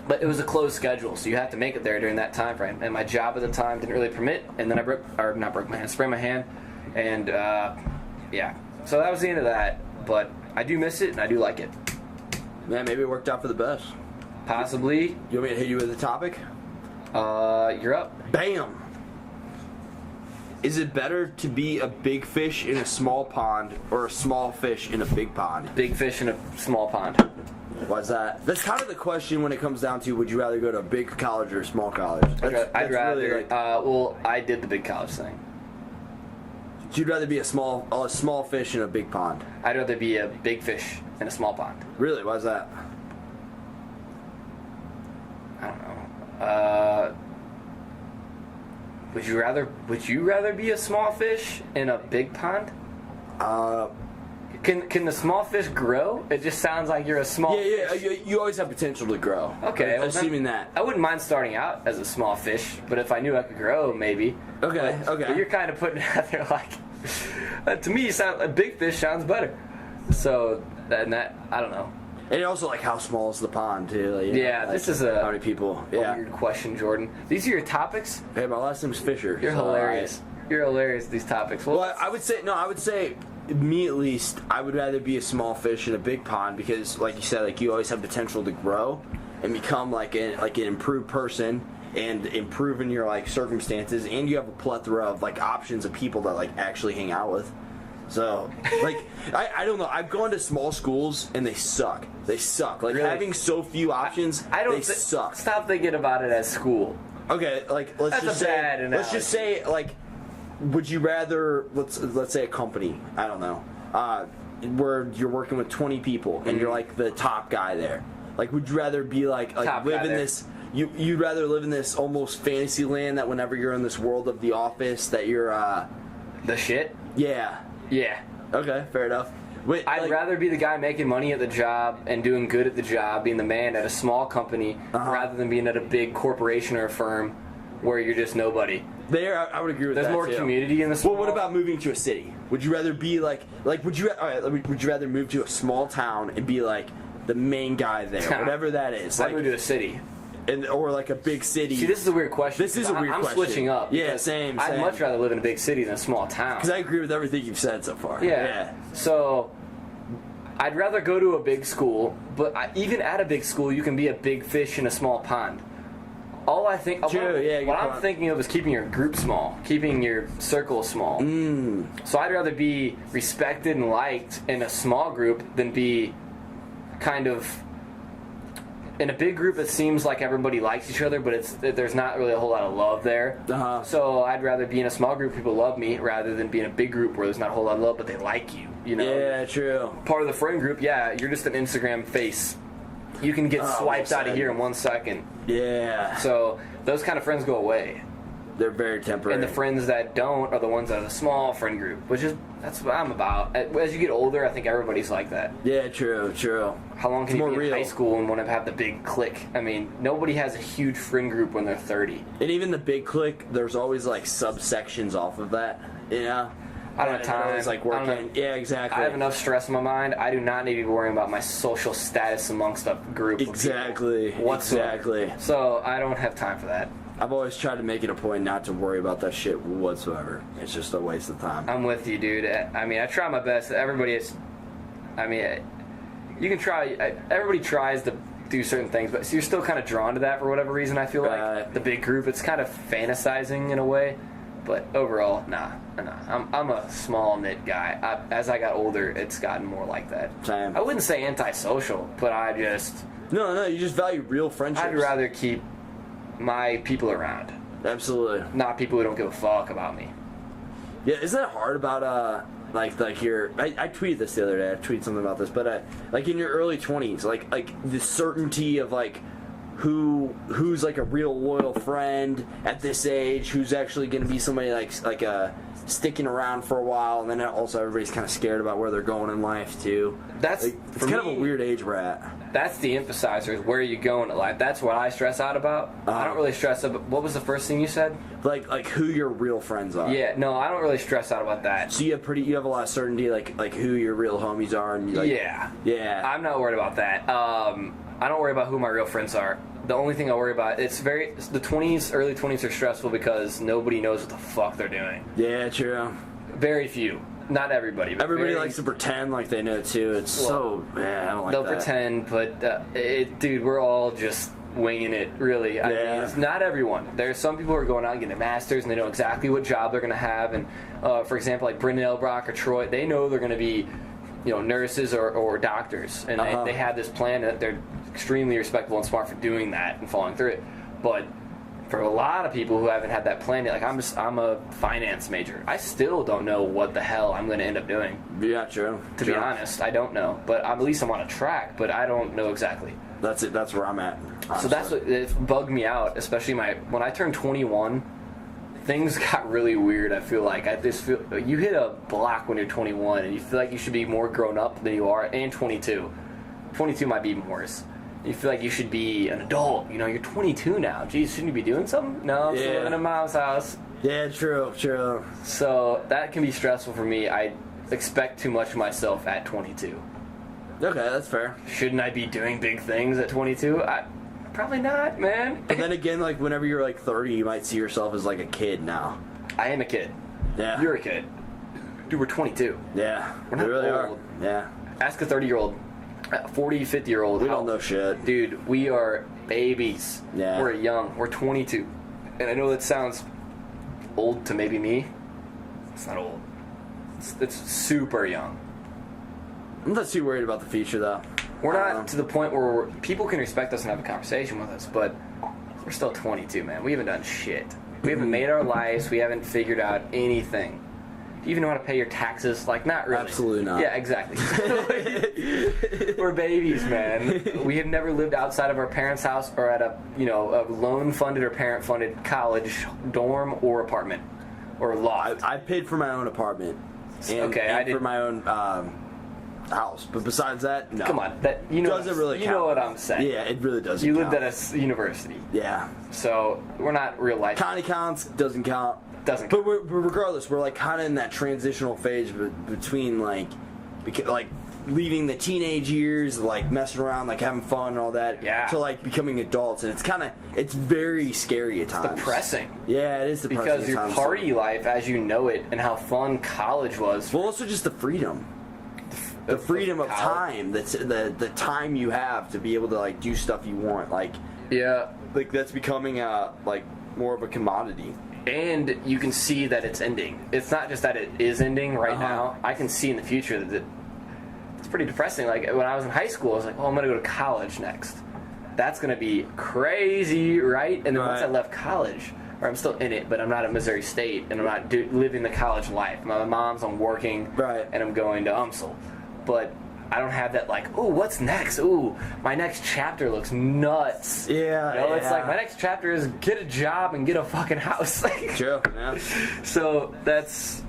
But it was a closed schedule, so you have to make it there during that time frame. And my job at the time didn't really permit. And then I sprained my hand, and so that was the end of that. But I do miss it, and I do like it. Man, maybe it worked out for the best. Possibly. You want me to hit you with a topic? You're up. Bam. Is it better to be a big fish in a small pond or a small fish in a big pond? Big fish in a small pond. Why's that? That's kind of the question when it comes down to would you rather go to a big college or a small college? I'd rather. Really well, I did the big college thing. So you'd rather be a small fish in a big pond? I'd rather be a big fish in a small pond. Really? Why's that? I don't know. Would you rather be a small fish in a big pond? Can the small fish grow? It just sounds like you're a small fish. You always have potential to grow. Okay. Well, assuming that. I wouldn't mind starting out as a small fish, but if I knew I could grow, maybe. Okay. But you're kind of putting it out there like, to me, a big fish sounds better. So, and that, I don't know. And also, like, how small is the pond, too? Like, this is how many people? Weird question, Jordan. These are your topics? Hey, my last name's Fischer. You're hilarious. You're hilarious, these topics. Well, I would say, me at least, I would rather be a small fish in a big pond because, like you said, like, you always have potential to grow and become, like an improved person and improve in your, like, circumstances, and you have a plethora of, like, options of people to, like, actually hang out with. So, like, I don't know. I've gone to small schools, and they suck. They suck. Like, really? having so few options, they suck. Stop thinking about it as school. Okay, like, let's just say, like, would you rather, let's say a company, I don't know, where you're working with 20 people, and you're, like, the top guy there. Like, would you rather be, like live in this... You'd rather live in this almost fantasy land that whenever you're in this world of The Office that you're, The shit? Yeah. Yeah. Okay, fair enough. Wait, I'd rather be the guy making money at the job and doing good at the job, being the man at a small company, rather than being at a big corporation or a firm where you're just nobody. I would agree with that. There's more community in the small. Well, what about moving to a city? Would you rather be would you rather move to a small town and be like the main guy there, whatever that is? I'd move to a city. Or like a big city. See, this is a weird question. I'm switching up. Yeah, same. I'd much rather live in a big city than a small town. Because I agree with everything you've said so far. Yeah. So, I'd rather go to a big school, but even at a big school, you can be a big fish in a small pond. All I think, what I'm thinking of is keeping your group small, keeping your circle small. So I'd rather be respected and liked in a small group than be kind of in a big group. It seems like everybody likes each other, but there's not really a whole lot of love there. So I'd rather be in a small group, people love me, rather than be in a big group where there's not a whole lot of love, but they like you. You know? Yeah, true. Part of the friend group, you're just an Instagram face. You can get swiped out of here in 1 second. Yeah. So those kind of friends go away. They're very temporary. And the friends that don't are the ones that are the small friend group, that's what I'm about. As you get older, I think everybody's like that. Yeah, true. How long can you be in high school and want to have the big clique? I mean, nobody has a huge friend group when they're 30. And even the big clique, there's always like subsections off of that, you know? I don't have time. It's like working. Yeah, exactly. I have enough stress in my mind. I do not need to be worrying about my social status amongst a group Exactly. of people whatsoever. Exactly. So I don't have time for that. I've always tried to make it a point not to worry about that shit whatsoever. It's just a waste of time. I'm with you, dude. I mean, I try my best. Everybody is... I mean, you can try... Everybody tries to do certain things, but you're still kind of drawn to that for whatever reason, I feel like. The big group, it's kind of fantasizing in a way. But overall, nah. I'm a small knit guy. As I got older, it's gotten more like that. Same. I wouldn't say antisocial, but I just... No, you just value real friendships. I'd rather keep my people around. Absolutely. Not people who don't give a fuck about me. Yeah, isn't that hard about like your... I tweeted this the other day. I tweeted something about this, but like in your early 20s, like the certainty of like who's like a real loyal friend at this age, who's actually going to be somebody like sticking around for a while, and then also everybody's kind of scared about where they're going in life too. That's like, it's kind of a weird age we're at. That's the emphasizer, is where are you going in life. That's what I stress out about. I don't really stress out. What was the first thing you said? Like who your real friends are. Yeah, no, I don't really stress out about that. So you have a lot of certainty, like who your real homies are, and yeah. I'm not worried about that. I don't worry about who my real friends are. The only thing I worry about, the 20s, early 20s are stressful because nobody knows what the fuck they're doing. Yeah, true. Very few. Not everybody. But everybody likes to pretend like they know too. It's I don't like that. They'll pretend, but dude, we're all just winging it, really. I mean, it's not everyone. There's some people who are going out and getting a master's and they know exactly what job they're going to have. And for example, like Brendan Elbrock or Troy, they know they're going to be, nurses or doctors, and they have this plan that they're extremely respectable and smart for doing that and following through it. But for a lot of people who haven't had that plan, like I'm a finance major. I still don't know what the hell I'm going to end up doing. Yeah, true. To be honest, I don't know. But at least I'm on a track, but I don't know exactly. That's it. That's where I'm at. Honestly. So that's what it bugged me out, especially when I turned 21. things got really weird. I feel like I just feel you hit a block when you're 21, and you feel like you should be more grown up than you are, and 22. 22 might be even worse. You feel like you should be an adult. You know, you're 22 now. Geez, shouldn't you be doing something? No, I'm still living in mom's house. Yeah, true. So that can be stressful for me. I expect too much of myself at 22. Okay, that's fair. Shouldn't I be doing big things at 22? Probably not, man. But then again, like, whenever you're like 30, you might see yourself as like a kid now. I am a kid. Yeah. You're a kid. Dude, we're 22. Yeah. We're not we really old. are. Yeah. Ask a 30-year-old, 40, 50-year-old. We don't know shit. Dude, we are babies. Yeah. We're young. We're 22. And I know that sounds old to maybe me. It's not old. It's super young. I'm not too worried about the future, though. We're not to the point where people can respect us and have a conversation with us, but we're still 22, man. We haven't done shit. We haven't made our lives. We haven't figured out anything. Do you even know how to pay your taxes? Like, not really. Absolutely not. Yeah, exactly. We're babies, man. We have never lived outside of our parents' house or at a loan-funded or parent-funded college dorm or apartment or loft. I paid for my own apartment. And I did for my own house, but besides that, no. Come on, doesn't really count. You know what I'm saying? Yeah, it really doesn't. You count. lived at a university. Yeah. So we're not real life. County counts, doesn't count. Doesn't. But regardless, we're like kind of in that transitional phase between like leaving the teenage years, like messing around, like having fun and all that, to like becoming adults, and it's very scary at times. Depressing. Yeah, it is depressing because at your times. party life, as you know it, and how fun college was. Well, also just the freedom. The freedom of time. That's the time you have to be able to like do stuff you want. Like that's becoming like more of a commodity. And you can see that it's ending. It's not just that it is ending right now. I can see in the future that it's pretty depressing. Like when I was in high school, I was like, "Oh, I'm gonna go to college next. That's gonna be crazy, right?" And then once I left college, or I'm still in it, but I'm not at Missouri State, and I'm not living the college life. My mom's, I'm working, and I'm going to UMSL. But I don't have that like, ooh, what's next? Ooh, my next chapter looks nuts. Yeah, it's like my next chapter is get a job and get a fucking house. True. Yeah. So that's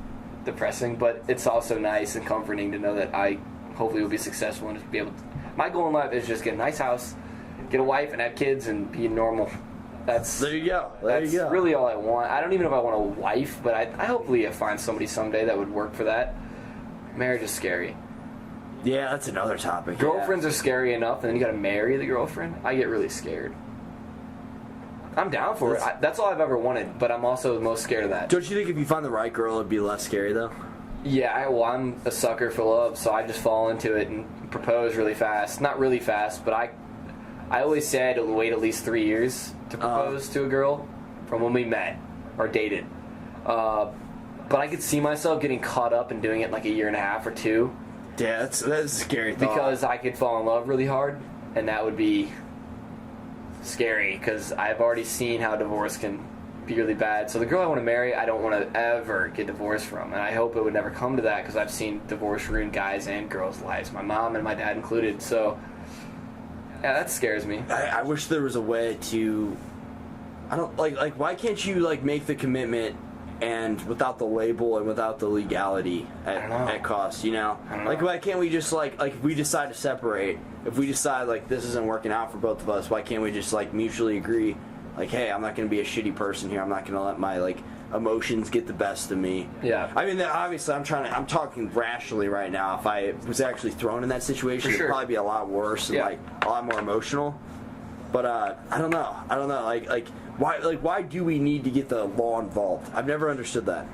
depressing, but it's also nice and comforting to know that I hopefully will be successful and just be able to. My goal in life is just get a nice house, get a wife, and have kids and be normal. There you go. That's really all I want. I don't even know if I want a wife, but I hopefully find somebody someday that would work for that. Marriage is scary. Yeah, that's another topic. Girlfriends are scary enough, and then you gotta marry the girlfriend. I get really scared. I'm down for it. That's all I've ever wanted, but I'm also most scared of that. Don't you think if you find the right girl, it'd be less scary, though? Yeah, I'm a sucker for love, so I just fall into it and propose really fast. Not really fast, but I always say I had to wait at least 3 years to propose to a girl from when we met or dated. But I could see myself getting caught up and doing it in like a year and a half or 2. Yeah, that's a scary thought. Because I could fall in love really hard, and that would be scary, because I've already seen how divorce can be really bad. So the girl I want to marry, I don't want to ever get divorced from, and I hope it would never come to that, because I've seen divorce ruin guys' and girls' lives, my mom and my dad included. So, yeah, that scares me. I wish there was a way to... I don't... Like, why can't you, like, make the commitment... and without the label and without the legality at cost, you know? I don't know. Like, why can't we just, like if we decide to separate, if we decide, like, this isn't working out for both of us, why can't we just, like, mutually agree, like, hey, I'm not going to be a shitty person here, I'm not going to let my, like, emotions get the best of me. Yeah. I mean, obviously, I'm talking rationally right now. If I was actually thrown in that situation, it'd probably be a lot worse and, like, a lot more emotional. But, I don't know. Why do we need to get the law involved? I've never understood that.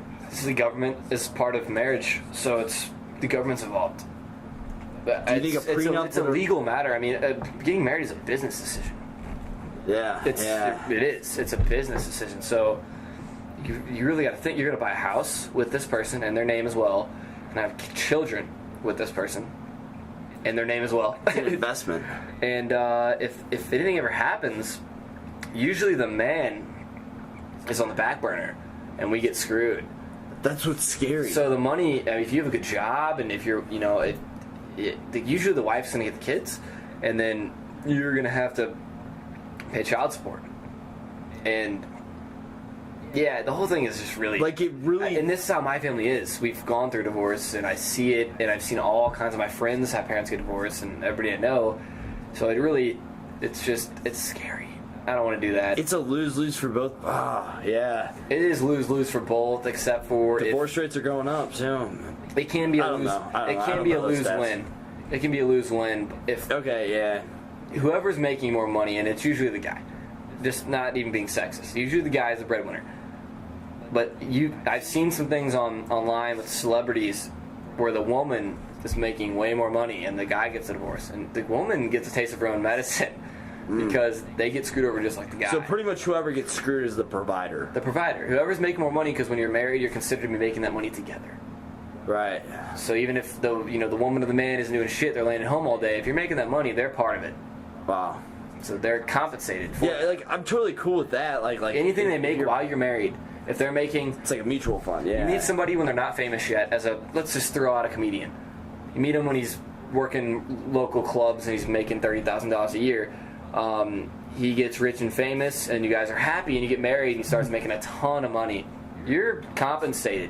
The government is part of marriage, so the government's involved. But do you think a prenup? It's a legal matter. I mean, getting married is a business decision. Yeah, it is. It's a business decision. So you really got to think. You're going to buy a house with this person and their name as well, and have children with this person and their name as well. It's an investment. And if anything ever happens, usually the man is on the back burner, and we get screwed. That's what's scary. So the money, I mean, if you have a good job, and if you're, usually the wife's going to get the kids, and then you're going to have to pay child support. And Yeah, the whole thing is just really... Like, it really... And this is how my family is. We've gone through divorce, and I see it, and I've seen all kinds of my friends have parents get divorced, and everybody I know. So it really... It's scary. I don't want to do that. It's a lose-lose for both. Yeah. It is lose-lose for both, except for... Divorce rates are going up, too. It can be a lose... It can be a lose-win. It can be a lose-win if... Okay, yeah. Whoever's making more money, and it's usually the guy. Just not even being sexist. Usually the guy is the breadwinner. But I've seen some things online with celebrities where the woman is making way more money and the guy gets a divorce. And the woman gets a taste of her own medicine because they get screwed over just like the guy. So pretty much whoever gets screwed is the provider. The provider. Whoever's making more money, because when you're married, you're considered to be making that money together. Right. So even if the woman or the man isn't doing shit, they're laying at home all day, if you're making that money, they're part of it. Wow. So they're compensated for it. Yeah, like, I'm totally cool with that. Like anything they make while you're married. If they're making... It's like a mutual fund, yeah. You meet somebody when they're not famous yet let's just throw out a comedian. You meet him when he's working local clubs and he's making $30,000 a year. He gets rich and famous and you guys are happy and you get married and he starts making a ton of money. You're compensated.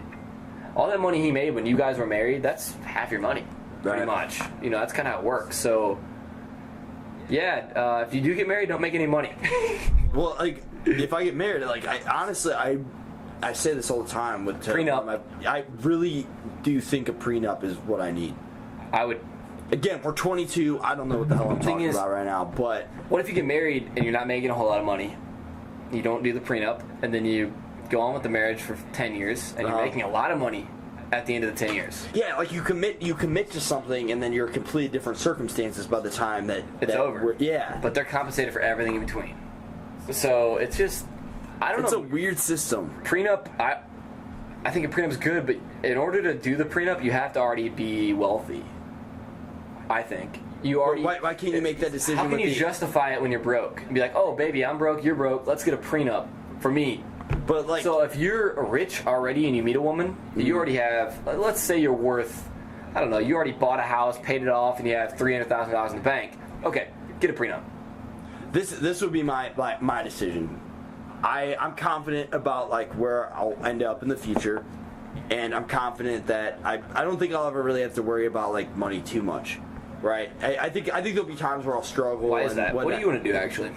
All that money he made when you guys were married, that's half your money. Pretty much. That's kind of how it works. So, yeah, if you do get married, don't make any money. Well, like, if I get married, like, I say this all the time with prenup. I really do think a prenup is what I need. I would. Again, we're 22. I don't know what the hell I'm talking about right now, but... What if you get married and you're not making a whole lot of money? You don't do the prenup, and then you go on with the marriage for 10 years, and you're making a lot of money at the end of the 10 years. Yeah, like you commit to something, and then you're completely different circumstances by the time that... It's over. Yeah. But they're compensated for everything in between. So, it's just... I don't know. It's a weird system. Prenup, I think a prenup's good, but in order to do the prenup, you have to already be wealthy. I think. You already. Why can't you make that decision? How can you justify it when you're broke? And be like, oh, baby, I'm broke, you're broke, let's get a prenup for me. But like, so if you're rich already and you meet a woman, you already have, let's say you're worth, I don't know, you already bought a house, paid it off, and you have $300,000 in the bank. Okay, get a prenup. This would be my decision. I'm confident about like where I'll end up in the future, and I'm confident that I don't think I'll ever really have to worry about like money too much, right? I think there'll be times where I'll struggle. Why is that? What do you want to do actually?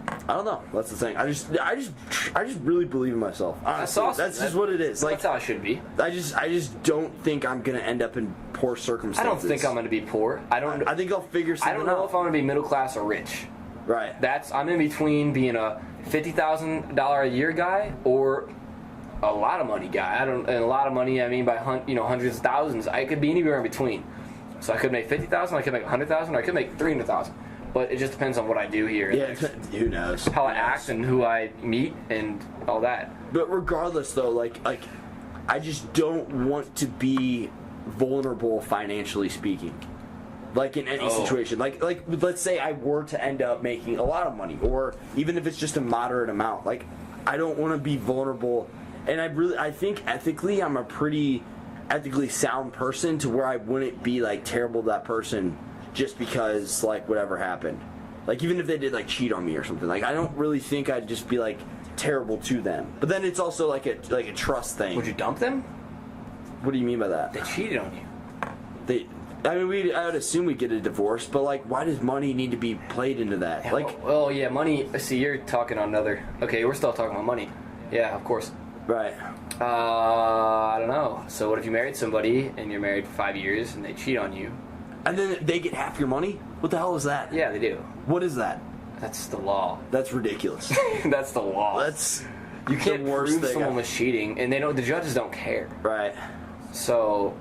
I don't know. That's the thing. I just really believe in myself. Honestly, that's just what it is. Like, that's how it should be. I just don't think I'm gonna end up in poor circumstances. I don't think I'm gonna be poor. I think I'll figure something out. I don't know if I'm gonna be middle class or rich. Right. I'm in between being a $50,000 a year guy or a lot of money guy. And a lot of money, I mean by hundreds of thousands. I could be anywhere in between. So I could make $50,000, I could make $100,000, or I could make $300,000. But it just depends on what I do here. Yeah, who knows? How I act and who I meet and all that. But regardless, though, like I just don't want to be vulnerable financially speaking. Like in any situation, like let's say I were to end up making a lot of money, or even if it's just a moderate amount. Like I don't want to be vulnerable, and I think ethically I'm a pretty ethically sound person to where I wouldn't be like terrible to that person just because like whatever happened. Like even if they did like cheat on me or something, like I don't really think I'd just be like terrible to them. But then it's also like a trust thing. Would you dump them? What do you mean by that? They cheated on you. I would assume we get a divorce, but like, why does money need to be played into that? Like, oh yeah, money. See, you're talking on another. Okay, we're still talking about money. Yeah, of course. Right. I don't know. So what if you married somebody and you're married for 5 years and they cheat on you? And then they get half your money? What the hell is that? Yeah, they do. What is that? That's the law. That's ridiculous. That's the law. You can't prove someone was cheating, and the judges don't care. Right. So.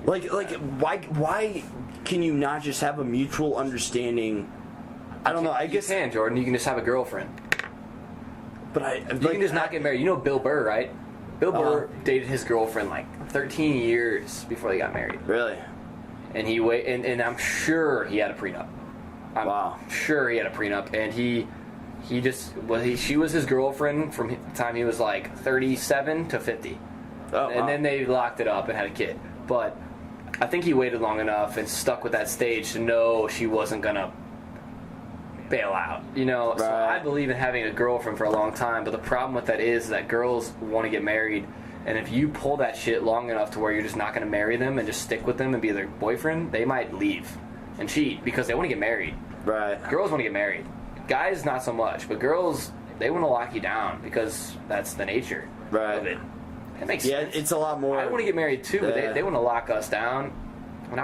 Like, why can you not just have a mutual understanding? I don't know. I guess you can, Jordan. You can just have a girlfriend. But you can just not get married. You know Bill Burr, right? Bill Burr dated his girlfriend like 13 years before they got married. Really? And and I'm sure he had a prenup. I'm sure he had a prenup, and she was his girlfriend from the time he was like 37 to 50. Then they locked it up and had a kid. But I think he waited long enough and stuck with that stage to know she wasn't gonna bail out. You know, so Right. I believe in having a girlfriend for a long time, but the problem with that is that girls want to get married, and if you pull that shit long enough to where you're just not going to marry them and just stick with them and be their boyfriend, they might leave and cheat because they want to get married. Right. Girls want to get married. Guys, not so much, but girls, they want to lock you down because that's the nature Right. of it. It makes Yeah, sense. it's a lot more. I want to get married too, but Yeah. they want to lock us down. We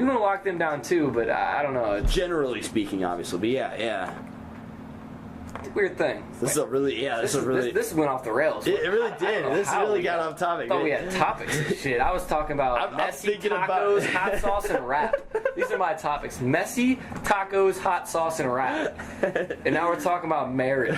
want to lock them down too, but I don't know. It's Generally speaking, obviously, but yeah. a weird thing. This is a really, This went off the rails. It really I don't did. know This how really we got off topic. I thought we had topics and shit. I was talking about I'm messy thinking tacos, about- hot sauce, and wrap. These are my topics. Messy tacos, hot sauce, and wrap. And now we're talking about marriage.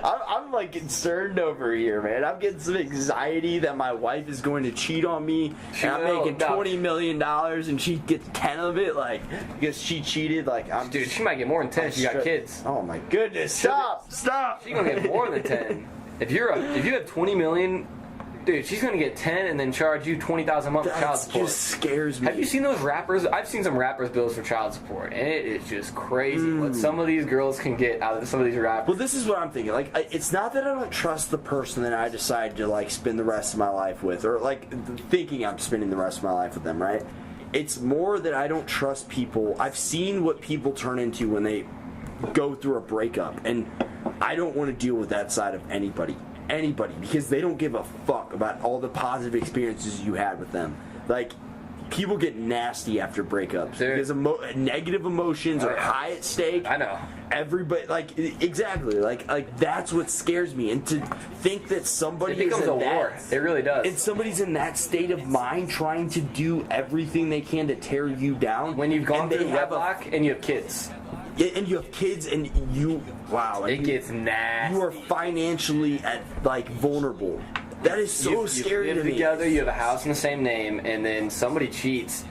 I'm like concerned over here, man. I'm getting some anxiety that my wife is going to cheat on me, She and I'm will, making no. $20 million, and she gets 10 of it, like because she cheated. Like I'm, Dude, she might get more than 10 if you got kids. Oh my goodness! Stop! She's gonna get more than 10. If you have 20 million, dude, she's gonna get 10 and then charge you 20,000 a month for child That support. just scares me. Have you seen those rappers? I've seen some rappers' bills for child support, and it is just crazy what some of these girls can get out of some of these rappers. Well, this is what I'm thinking. Like, it's not that I don't trust the person that I decide to like spend the rest of my life with, or like thinking I'm spending the rest of my life with them, right? It's more that I don't trust people. I've seen what people turn into when they go through a breakup, and I don't want to deal with that side of anybody, because they don't give a fuck about all the positive experiences you had with them. Like, people get nasty after breakups because negative emotions are high at stake. I know. Everybody, like, exactly, like that's what scares me, and to think that somebody It becomes is a in war. that, It really does. and somebody's in that state of mind trying to do everything they can to tear you down. When you've gone and they through have wedlock and you have kids, and you have kids, and it gets nasty. you are financially vulnerable. That is so scary you to live me. together, you have a house in the same name, and then somebody cheats.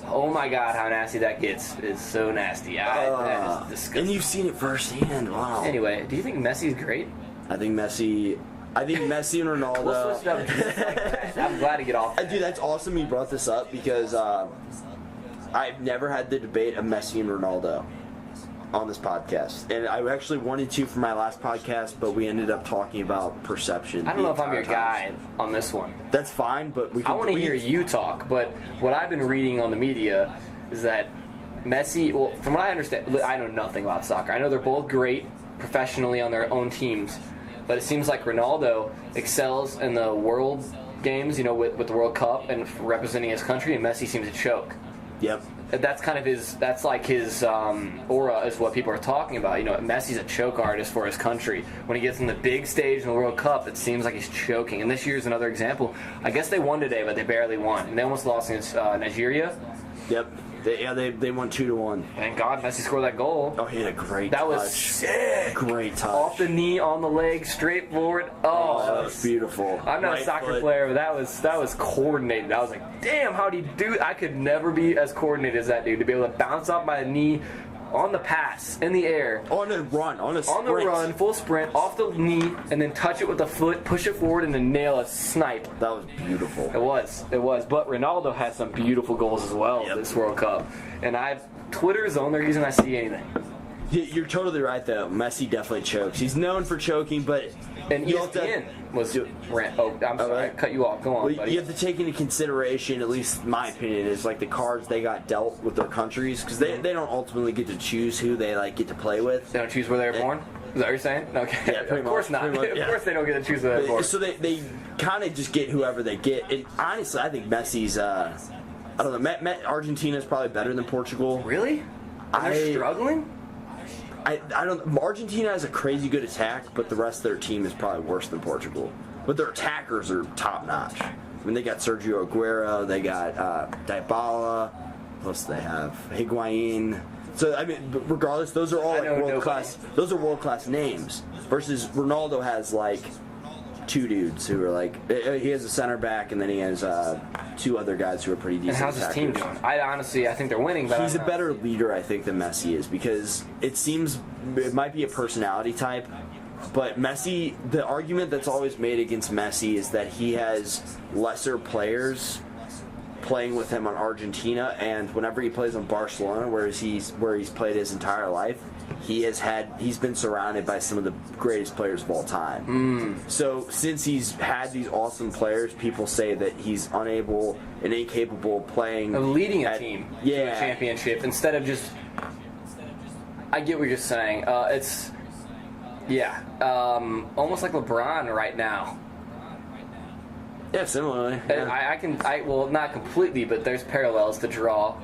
Oh my God, how nasty that gets! It's so nasty. That is disgusting. And you've seen it firsthand. Wow. Anyway, do you think Messi's great? I think Messi and Ronaldo. We'll switch it up just like that. I'm glad to get off. Dude, that's awesome you brought this up, because I've never had the debate of Messi and Ronaldo on this podcast, and I actually wanted to for my last podcast, but we ended up talking about perception. I don't know if I'm your entire guy time. on this one. That's fine, but we can. I want to hear you talk, but what I've been reading on the media is that Messi, well, from what I understand, I know nothing about soccer. I know they're both great professionally on their own teams, but it seems like Ronaldo excels in the world games, with the World Cup and representing his country, and Messi seems to choke. Yep. That's kind of his aura is what people are talking about. Messi's a choke artist for his country. When he gets in the big stage in the World Cup, it seems like he's choking. And this year's another example. I guess they won today, but they barely won. And they almost lost against Nigeria. Yep. They won 2-1. Thank God Messi scored that goal. Oh, he had a great That touch. was sick. Great touch. Off the knee, on the leg, straight forward. Oh, that was beautiful. I'm not Right a soccer foot. player, but that was coordinated. I was like, damn, how'd he do? I could never be as coordinated as that dude, to be able to bounce off my knee on the pass, in the air, On a run, on a sprint. on the run, full sprint, off the knee, and then touch it with the foot, push it forward, and then nail a snipe. That was beautiful. It was. But Ronaldo had some beautiful goals as well this World Cup. And Twitter is the only reason I see anything. You're totally right, though. Messi definitely chokes. He's known for choking, but And you have to- ESPN was I'm sorry, I cut you off. Go on, Well, buddy. you have to take into consideration, at least my opinion, is like the cards they got dealt with their countries, because they don't ultimately get to choose who they get to play with. They don't choose where they were born? Is that what you're saying? Okay. Yeah, pretty of course much, not. pretty much, yeah. Of course they don't get to choose where they're born. So they kind of just get whoever they get. And honestly, I think Messi's, I don't know, Argentina's probably better than Portugal. Really? And they're struggling? I don't. Argentina has a crazy good attack, but the rest of their team is probably worse than Portugal. But their attackers are top notch. I mean, they got Sergio Aguero, they got Dybala, plus they have Higuain. So I mean, regardless, those are all world class. Those are world class names. Versus Ronaldo has two dudes who are he has a center back, and then he has two other guys who are pretty decent. And how's his team doing? I think they're winning, but He's a better leader, I think, than Messi is, because it might be a personality type, but Messi, the argument that's always made against Messi is that he has lesser players playing with him on Argentina, and whenever he plays on Barcelona, where he's played his entire life, he's been surrounded by some of the greatest players of all time. So since he's had these awesome players, people say that he's unable and incapable of playing of leading a team to a championship instead of just. I get what you're saying. It's almost like LeBron right now. Yeah, similarly. Yeah. Well, not completely, but there's parallels to draw.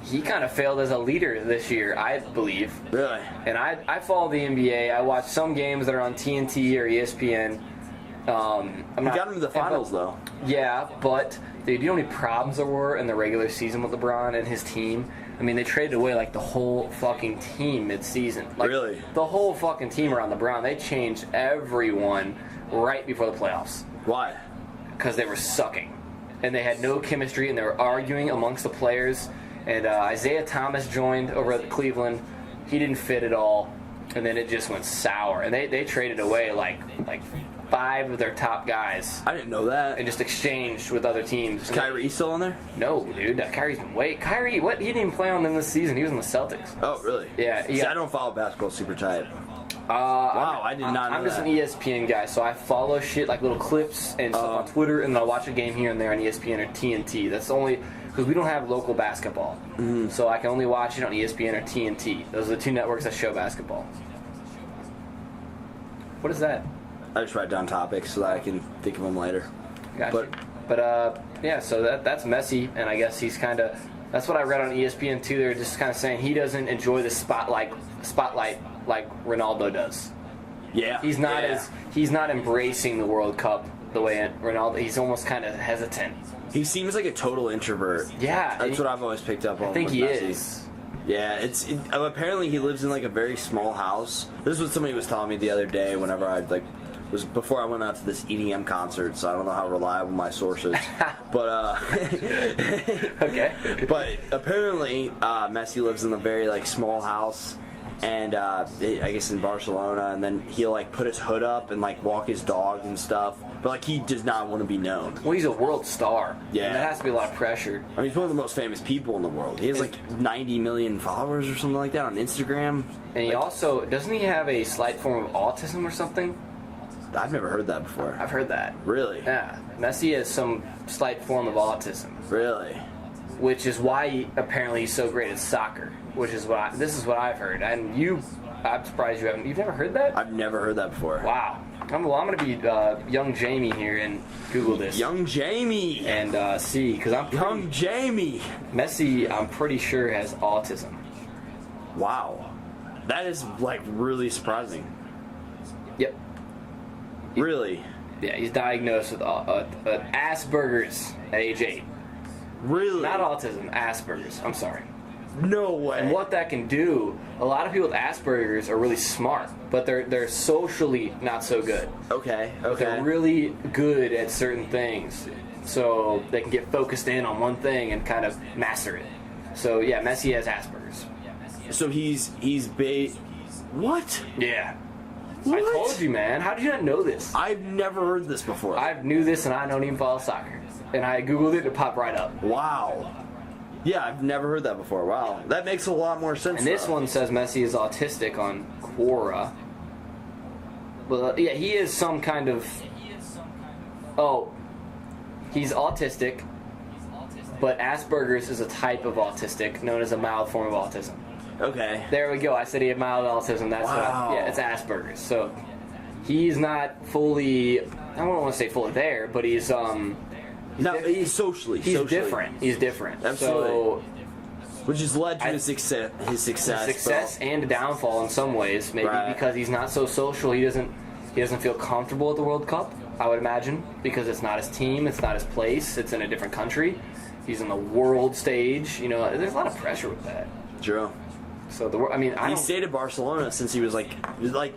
He kind of failed as a leader this year, I believe. Really? And I follow the NBA. I watch some games that are on TNT or ESPN. We got him to the finals, though. Yeah, but dude, you know how many problems there were in the regular season with LeBron and his team? I mean, they traded away like the whole fucking team mid-season. Like, really? The whole fucking team around LeBron. They changed everyone right before the playoffs. Why? Because they were sucking. And they had no chemistry, and they were arguing amongst the players. And Isaiah Thomas joined over at Cleveland. He didn't fit at all. And then it just went sour. And they traded away like 5 of their top guys. I didn't know that. And just exchanged with other teams. Is Kyrie still on there? No, dude. Kyrie's been Kyrie, what? He didn't even play on them this season. He was in the Celtics. Oh, really? Yeah. See, I don't follow basketball super tight. Wow, I did not know I'm just that. an ESPN guy, so I follow shit like little clips and stuff on Twitter, and then I'll watch a game here and there on ESPN or TNT. That's the only... Because we don't have local basketball. So I can only watch it on ESPN or TNT. Those are the 2 networks that show basketball. What is that? I just write down topics so that I can think of them later. Gotcha. But yeah, so that's Messi, and I guess he's kind of... That's what I read on ESPN, too. They're just kind of saying he doesn't enjoy the spotlight like Ronaldo does. Yeah. He's not embracing the World Cup the way Ronaldo... He's almost kind of hesitant. He seems like a total introvert. Yeah. That's what I've always picked up on. I think he Messi. is. Yeah, apparently he lives in like a very small house. This is what somebody was telling me the other day whenever was before I went out to this EDM concert, so I don't know how reliable my source is. But okay. But apparently Messi lives in a very like small house, and I guess in Barcelona, and then he'll like put his hood up and like walk his dog and stuff. But like he does not want to be known. Well, he's a world star. Yeah. And that has to be a lot of pressure. I mean, he's one of the most famous people in the world. He has like 90 million followers or something like that on Instagram. And he also, doesn't he have a slight form of autism or something? I've never heard that before. I've heard that. Really? Yeah. Messi has some slight form of autism. Really? Which is why apparently he's so great at soccer. This is what I've heard. And I'm surprised you've never heard that? I've never heard that before. Wow. I'm going to be young Jamie here and Google this. Young Jamie! And see, because Young Jamie! Messi, I'm pretty sure, has autism. Wow. That is, like, really surprising. Yep. Really? Yeah, he's diagnosed with Aspergers at age 8. Really? Not autism, Aspergers. I'm sorry. No way. And what that can do, a lot of people with Aspergers are really smart, but they're socially not so good. Okay. But they're really good at certain things, so they can get focused in on one thing and kind of master it. So yeah, Messi has Aspergers. So he's what? Yeah. What? I told you, man. How did you not know this? I've never heard this before. I knew this, and I don't even follow soccer. And I Googled it, it popped right up. Wow. Yeah, I've never heard that before. Wow. That makes a lot more sense. And this one says Messi is autistic on Quora. But yeah, he is some kind of... Oh. He's autistic, but Asperger's is a type of autistic known as a mild form of autism. Okay. There we go. I said he had mild autism. That's wow. Yeah, it's Asperger's. So he's not fully... I don't want to say fully there, but he's... He's socially. He's different. He's different. Absolutely. So, which has led to his success. And a downfall in some ways, maybe because he's not so social. He doesn't feel comfortable at the World Cup, I would imagine, because it's not his team, it's not his place, it's in a different country. He's in the world stage. You know, there's a lot of pressure with that. True. So he stayed at Barcelona since he was like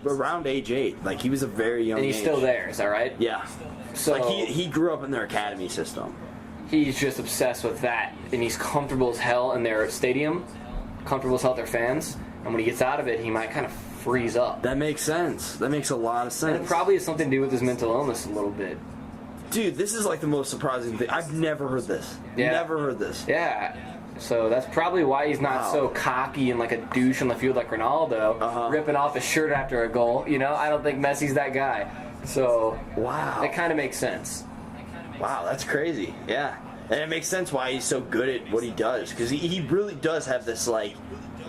around age 8. Like he was a very young. And he's still there. Is that right? Yeah. So like he grew up in their academy system. He's just obsessed with that, and he's comfortable as hell in their stadium, comfortable as hell with their fans. And when he gets out of it, he might kind of freeze up. That makes sense. That makes a lot of sense. And it probably has something to do with his mental illness a little bit. Dude, this is like the most surprising thing. I've never heard this. Yeah. Never heard this. Yeah. So that's probably why he's not so cocky and like a douche on the field like Ronaldo, ripping off his shirt after a goal. You know, I don't think Messi's that guy. So wow, it kind of makes sense. Wow, that's crazy. Yeah, and it makes sense why he's so good at what he does, because he really does have this like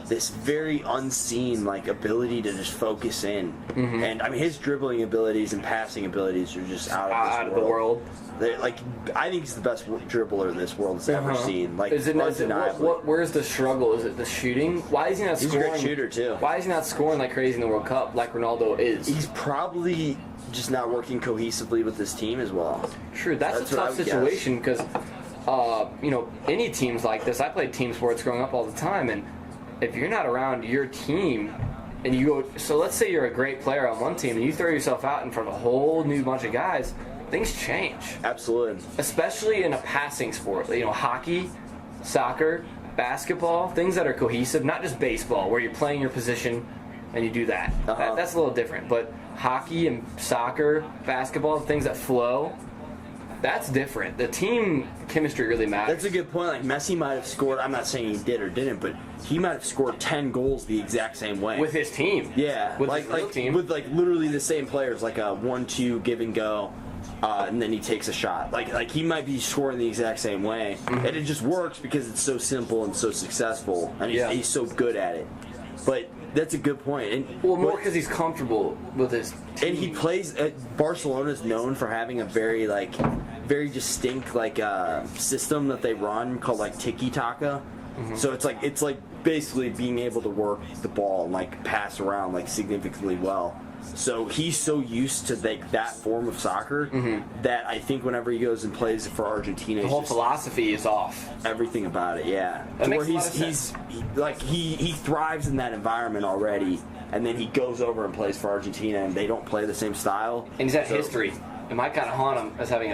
this very unseen like ability to just focus in. And I mean, his dribbling abilities and passing abilities are just out of the world. Like, I think he's the best dribbler this world has ever seen. Like, where's the struggle? Is it the shooting? Why is he not scoring? He's a great shooter too. Why is he not scoring like crazy in the World Cup like Ronaldo is? He's probably just not working cohesively with his team as well. True, that's a tough situation because, you know, any teams like this. I played team sports growing up all the time, and if you're not around your team, and you go, so let's say you're a great player on one team, and you throw yourself out in front of a whole new bunch of guys. Things change. Absolutely. Especially in a passing sport. You know, hockey, soccer, basketball, things that are cohesive, not just baseball, where you're playing your position and you do that. That's a little different. But hockey and soccer, basketball, things that flow, that's different. The team chemistry really matters. That's a good point. Like, Messi might have scored, I'm not saying he did or didn't, but he might have scored 10 goals the exact same way. With his team. Yeah. With his real team. With, like, literally the same players, like a 1-2 give and go. And then he takes a shot. Like he might be scoring the exact same way, and it just works because it's so simple and so successful, and he's so good at it. But that's a good point. And more because he's comfortable with his team. And he plays. Barcelona's known for having a very distinct system that they run called like tiki taka. So it's like basically being able to work the ball and like pass around like significantly well. So he's so used to that form of soccer that I think whenever he goes and plays for Argentina, the whole philosophy is off. Everything about it, yeah. That makes a lot of sense. He thrives in that environment already, and then he goes over and plays for Argentina, and they don't play the same style. And he's had history. It might kind of haunt him as having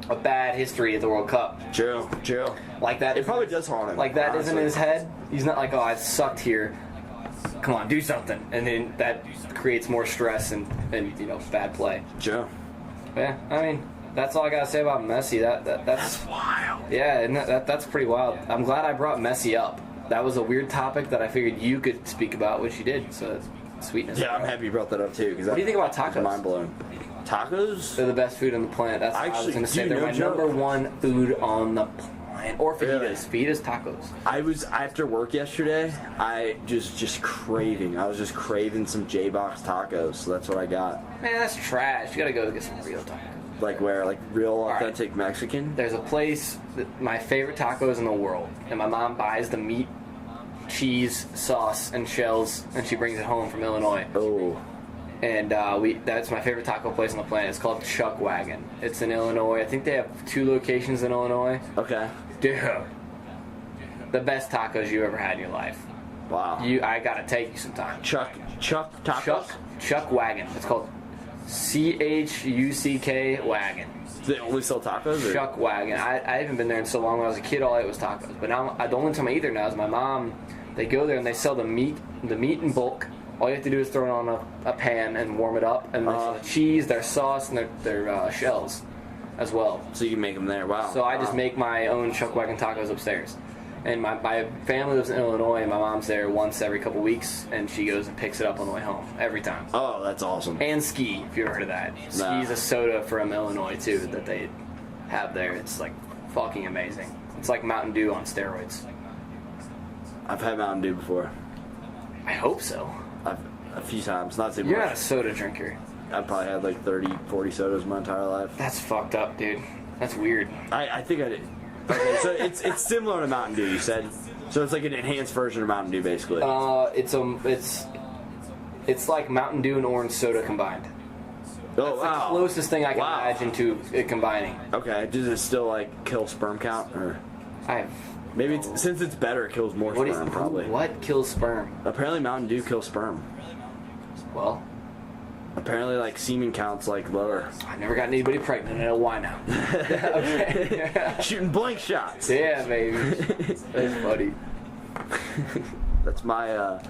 a bad history at the World Cup. True. Like that. It probably does haunt him. Like that isn't in his head. He's not like, oh, I sucked here. Come on, do something, and then that creates more stress and bad play. True. Yeah, I mean, that's all I gotta say about Messi. That's wild. Yeah, and that's pretty wild. I'm glad I brought Messi up. That was a weird topic that I figured you could speak about, which you did. So it's sweetness. Yeah, I'm happy you brought that up too. What do you think about tacos? Mind blowing. Tacos? They're the best food on the planet. That's what I was gonna say. They're my number one food on the planet. Or fajitas. Fajitas tacos. I was after work yesterday. I just craving. I was just craving some J-Box tacos. So that's what I got. Man, that's trash. You gotta go get some real tacos. Like where? Like real authentic Mexican? There's a place my favorite tacos in the world, and my mom buys the meat, cheese, sauce, and shells, and she brings it home from Illinois. Oh. And that's my favorite taco place on the planet. It's called Chuck Wagon. It's in Illinois. I think they have 2 locations in Illinois. Okay. Dude, the best tacos you ever had in your life. Wow. I gotta take you some time. Chuck tacos? Chuck Wagon. It's called CHUCK Wagon. Do they only sell tacos? Or? Chuck Wagon. I haven't been there in so long. When I was a kid, all I ate was tacos. But now, the only time I eat there now is my mom. They go there and they sell the meat in bulk. All you have to do is throw it on a pan and warm it up, and they sell the cheese, their sauce, and their shells as well. So you can make them there. Wow. So I just make my own Chuck Wagon tacos upstairs. And my family lives in Illinois, and my mom's there once every couple weeks, and she goes and picks it up on the way home every time. Oh, that's awesome. And Ski, if you ever heard of that. Ski's a soda from Illinois, too, that they have there. It's, like, fucking amazing. It's like Mountain Dew on steroids. I've had Mountain Dew before. I hope so. A few times. Not too much. You're not a soda drinker. I've probably had like 30, 40 sodas my entire life. That's fucked up, dude. That's weird. I think I did. Okay, so it's similar to Mountain Dew, you said. So it's like an enhanced version of Mountain Dew, basically. It's like Mountain Dew and orange soda combined. Oh, That's the closest thing I can imagine to it combining. Okay, does it still like kill sperm count, or maybe since it's better, it kills more sperm? Probably. What kills sperm? Apparently, Mountain Dew kills sperm. Well, apparently, like semen counts like lower. I never got anybody pregnant. I know why now. Okay. Shooting blank shots. Yeah, baby. That's funny. That's my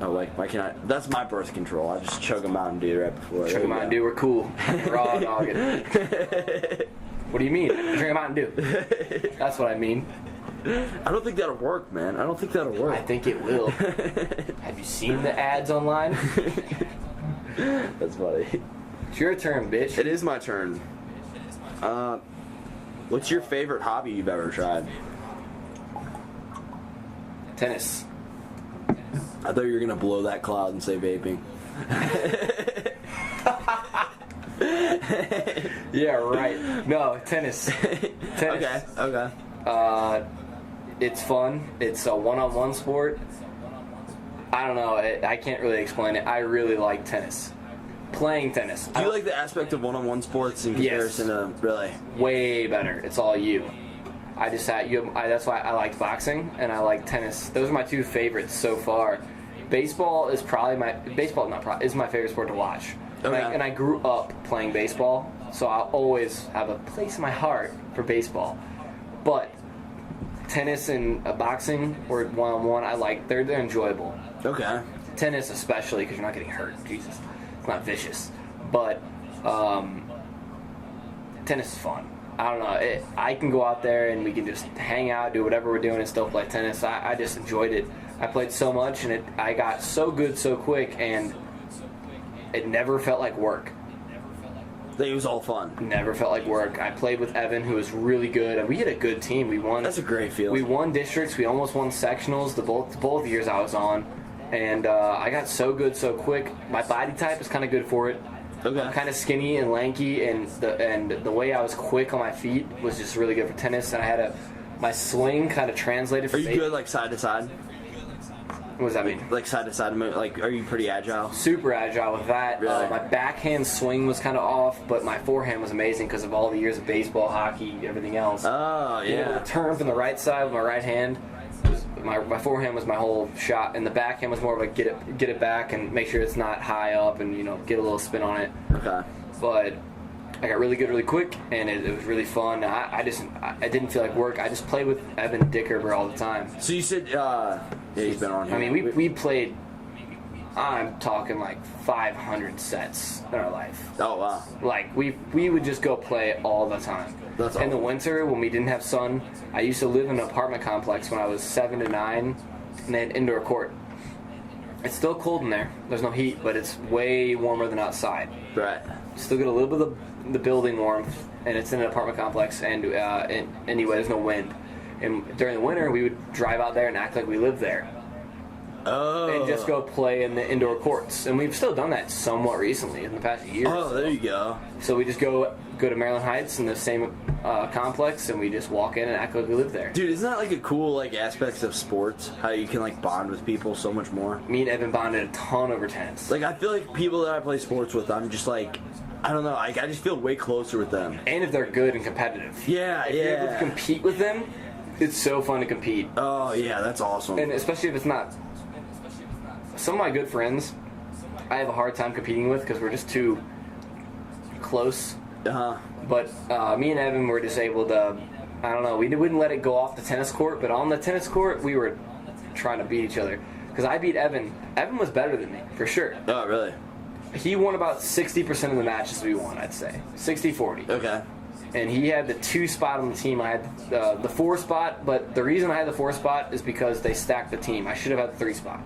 Oh, like, why can't I? That's my birth control. I just chug a Mountain Dew right before. Chug a Mountain Dew, we're cool. Raw dog it. What do you mean? Drink a Mountain Dew. That's what I mean. I don't think that'll work, man. I don't think that'll work. I think it will. Have you seen the ads online? That's funny. It's your turn, bitch. It is my turn. What's your favorite hobby you've ever tried? Tennis. I thought you were gonna blow that cloud and say vaping. Yeah, right. No, tennis. Tennis. Okay. It's fun. It's a one-on-one sport. I don't know. I can't really explain it. I really like tennis. Playing tennis. Do you like the aspect of one-on-one sports in comparison to really? Way better. It's all you. I just had you. That's why I liked boxing and I like tennis. Those are my two favorites so far. Baseball is probably is my favorite sport to watch. Okay. And I grew up playing baseball, so I'll always have a place in my heart for baseball. But tennis and boxing or one-on-one, I like. They're enjoyable. Okay. Tennis especially because you're not getting hurt. Jesus, it's not vicious. But tennis is fun. I don't know. I can go out there and we can just hang out, do whatever we're doing, and still play tennis. I just enjoyed it. I played so much, and I got so good so quick, and it never felt like work. It was all fun. Never felt like work. I played with Evan, who was really good, and we had a good team. We won. That's a great feeling. We won districts. We almost won sectionals. Both years I was on, and I got so good so quick. My body type is kind of good for it. Okay. I'm kind of skinny and lanky, and the way I was quick on my feet was just really good for tennis. And I had my swing kind of translated. Are you good like side to side? What does that mean? Like side to side, like are you pretty agile? Super agile with that. Really? My backhand swing was kind of off, but my forehand was amazing because of all the years of baseball, hockey, everything else. Oh, Being able yeah. to turn from the right side with my right hand. My forehand was my whole shot, and the backhand was more of a get it back and make sure it's not high up, and get a little spin on it. Okay. But I got really good really quick, and it was really fun. I didn't feel like work. I just played with Evan Dickerber all the time. So you said, yeah, he's been on here. I mean, we played. I'm talking like 500 sets in our life. Oh wow. Like we would just go play all the time. That's in the awesome. winter when we didn't have sun, I used to live in an apartment complex when I was 7 to 9, and they had indoor court. It's still cold in there. There's no heat, but it's way warmer than outside. Right. Still get a little bit of the building warmth, and it's in an apartment complex, and anyway, there's no wind. And during the winter, we would drive out there and act like we lived there. Oh. And just go play in the indoor courts. And we've still done that somewhat recently in the past year. Oh, there you go. So we just go to Maryland Heights in the same complex, and we just walk in and act like we live there. Dude, isn't that like a cool like aspects of sports? How you can like bond with people so much more. Me and Evan bonded a ton over tennis. Like I feel like people that I play sports with, I'm just like, I don't know, I just feel way closer with them. And if they're good and competitive. Yeah, if you're able to compete with them, it's so fun to compete. Oh yeah, that's awesome. And especially if it's not. Some of my good friends, I have a hard time competing with because we're just too close. Uh-huh. But me and Evan were just able to, I don't know, we wouldn't let it go off the tennis court, but on the tennis court, we were trying to beat each other. Because I beat Evan. Evan was better than me, for sure. Oh, really? He won about 60% of the matches we won, I'd say. 60-40. Okay. And he had the 2 spot on the team. I had the 4 spot, but the reason I had the 4 spot is because they stacked the team. I should have had the 3 spot.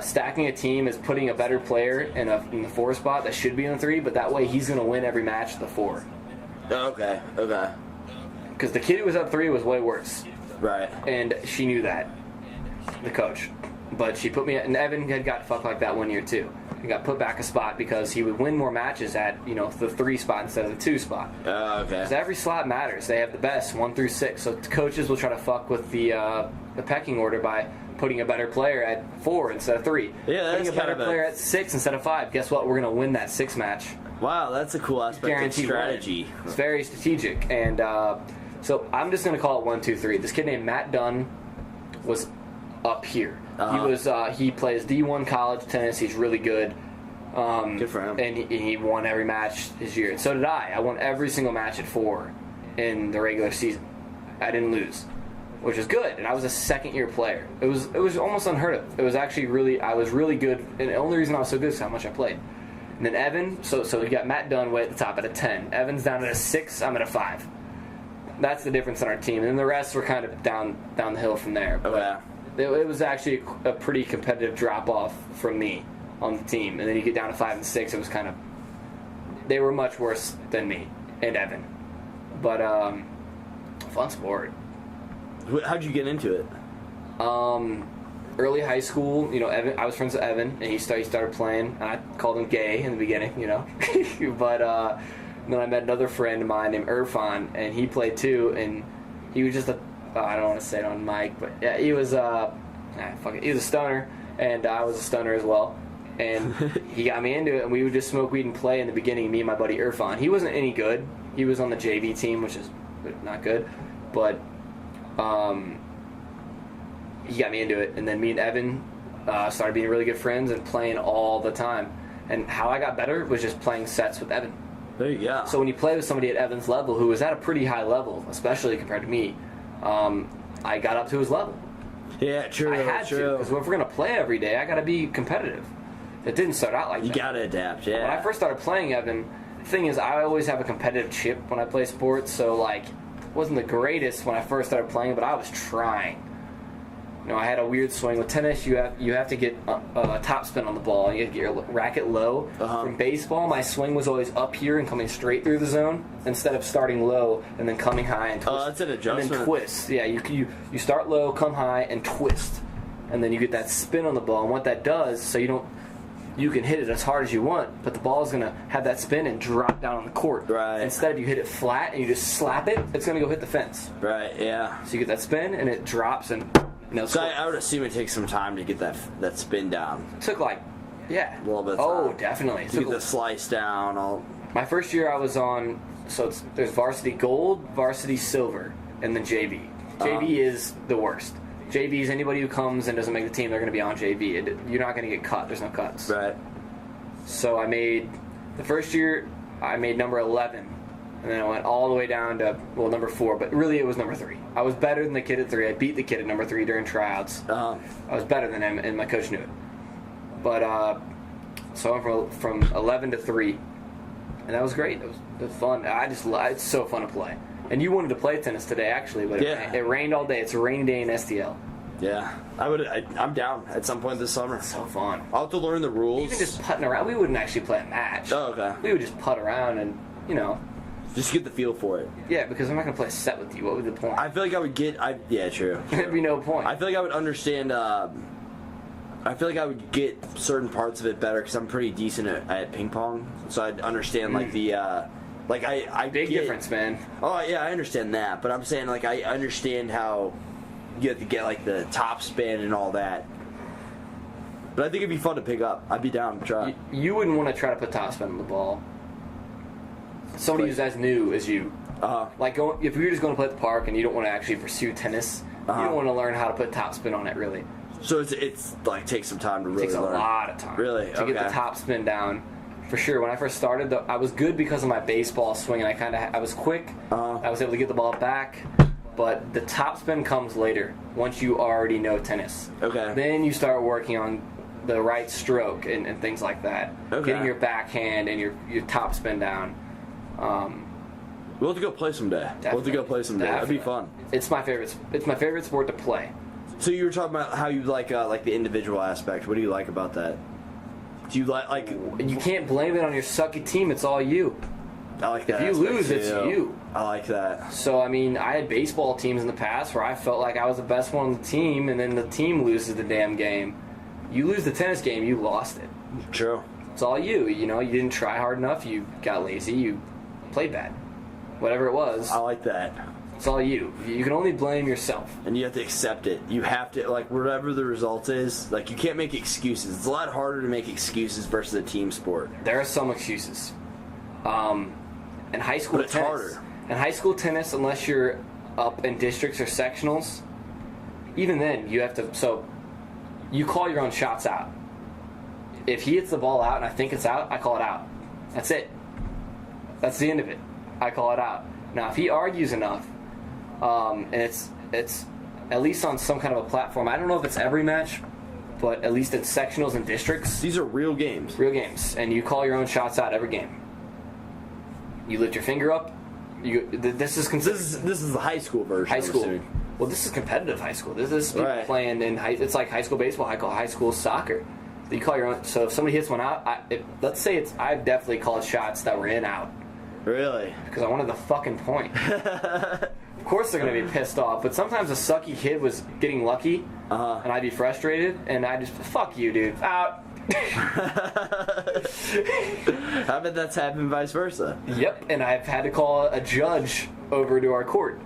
Stacking a team is putting a better player in the 4 spot that should be in the 3, but that way he's going to win every match the 4. Okay. Okay. Because the kid who was up 3 was way worse. Right. And she knew that, the coach. But she put me, and Evan had got fucked like that one year too. He got put back a spot because he would win more matches at the 3 spot instead of the 2 spot. Okay. Because every slot matters. They have the best 1 through 6. So coaches will try to fuck with the pecking order by putting a better player at 4 instead of 3. Yeah, that's putting a better kind of player at 6 instead of 5. Guess what? We're gonna win that 6 match. Wow, that's a cool aspect of Guaranteed strategy. win. It's very strategic, and so I'm just gonna call it 1, 2, 3. This kid named Matt Dunn was up here. Uh-huh. He plays D1 college tennis. He's really good. Good for him. And he won every match this year. And so did I. I won every single match at 4 in the regular season. I didn't lose. which is good. And I was a second-year player. It was almost unheard of. It was actually I was really good. And the only reason I was so good is how much I played. And then Evan, so you got Matt Dunway at the top at a 10. Evan's down at a 6. I'm at a 5. That's the difference in our team. And then the rest were kind of down the hill from there. But it was actually a pretty competitive drop-off from me on the team. And then you get down to 5 and 6. It was kind of... They were much worse than me and Evan. But, fun sport. How'd you get into it? Early high school, Evan. I was friends with Evan, and he started playing. And I called him gay in the beginning, But then I met another friend of mine named Irfan, and he played too. And he was just I don't want to say it on mic, but yeah, he was he was a stoner, and I was a stoner as well. And he got me into it, and we would just smoke weed and play in the beginning. Me and my buddy Irfan. He wasn't any good. He was on the JV team, which is not good, but he got me into it. And then me and Evan started being really good friends and playing all the time. And how I got better was just playing sets with Evan. There you go. So when you play with somebody at Evan's level, who was at a pretty high level, especially compared to me, I got up to his level. Yeah, true. I had to, because if we're going to play every day, I got to be competitive. It didn't start out like that. You got to adapt, yeah. When I first started playing Evan, the thing is, I always have a competitive chip when I play sports, so it wasn't the greatest when I first started playing, but I was trying. I had a weird swing. With tennis, you have to get a top spin on the ball. You have to get your racket low. From baseball, my swing was always up here and coming straight through the zone instead of starting low and then coming high and twist. Oh, that's an adjustment. And then twist. Yeah, you start low, come high, and twist, and then you get that spin on the ball. And what that does, so you can hit it as hard as you want, but the ball is going to have that spin and drop down on the court. Right. Instead of you hit it flat and you just slap it, it's going to go hit the fence. Right, yeah. So you get that spin and it drops and... So I would assume it takes some time to get that spin down. It took a little bit of time. Oh, definitely. To get the slice down. My first year I was on, there's varsity gold, varsity silver, and then JV. JV is the worst. JV is anybody who comes and doesn't make the team, they're going to be on JV. You're not going to get cut. There's no cuts. Right. So the first year, I made number 11. And then I went all the way down to, number 4. But really, it was number 3. I was better than the kid at 3. I beat the kid at number 3 during tryouts. I was better than him, and my coach knew it. But, so I went from 11 to 3. And that was great. It was fun. It's so fun to play. And you wanted to play tennis today, actually, but it rained all day. It's a rainy day in STL. Yeah. I'm down at some point this summer. It's so fun. I'll have to learn the rules. Even just putting around. We wouldn't actually play a match. Oh, okay. We would just putt around and, just get the feel for it. Yeah, because I'm not going to play a set with you. What would the point? I feel like I would get... Yeah, true. There'd be no point. I feel like I would understand... I feel like I would get certain parts of it better because I'm pretty decent at ping pong. So I'd understand, Big difference, man. Oh, yeah, I understand that. But I'm saying, I understand how you have to get, the top spin and all that. But I think it'd be fun to pick up. I'd be down to try. You wouldn't want to try to put top spin on the ball. Somebody who's as new as you. If you're just going to play at the park and you don't want to actually pursue tennis, you don't want to learn how to put top spin on it, really. So it's takes some time to really learn. It takes a lot of time. Really? To get the top spin down. For sure. When I first started, I was good because of my baseball swing, and I was quick. I was able to get the ball back. But the top spin comes later, once you already know tennis. Okay. Then you start working on the right stroke and things like that. Okay. Getting your backhand and your top spin down. We'll have to go play someday. Definitely. We'll have to go play someday. That'd be fun. It's my favorite. It's my favorite sport to play. So you were talking about how you like the individual aspect. What do you like about that? Do you like? You can't blame it on your sucky team. It's all you. I like that. If you lose, it's you. I like that. So I had baseball teams in the past where I felt like I was the best one on the team, and then the team loses the damn game. You lose the tennis game, you lost it. True. It's all you. You didn't try hard enough. You got lazy. You played bad. Whatever it was. I like that. It's all you. You can only blame yourself. And you have to accept it. You have to, whatever the result is, you can't make excuses. It's a lot harder to make excuses versus a team sport. There are some excuses. In high school but it's tennis, harder. In high school tennis, unless you're up in districts or sectionals, even then, you have to, so you call your own shots out. If he hits the ball out and I think it's out, I call it out. That's it. That's the end of it. I call it out. Now, if he argues enough, and it's at least on some kind of a platform. I don't know if it's every match, but at least it's sectionals and districts. These are real games. Real games, and you call your own shots out every game. You lift your finger up. This is the high school version. High school. Well, this is competitive high school. This is people playing in it's like high school baseball. I call high school soccer. You call your own. So if somebody hits one out, let's say I've definitely called shots that were in out. Really? Because I wanted the fucking point. Of course they're gonna be pissed off, but sometimes a sucky kid was getting lucky, and I'd be frustrated, and I just fuck you, dude, out. How about that's happened vice versa? Yep, and I've had to call a judge over to our court.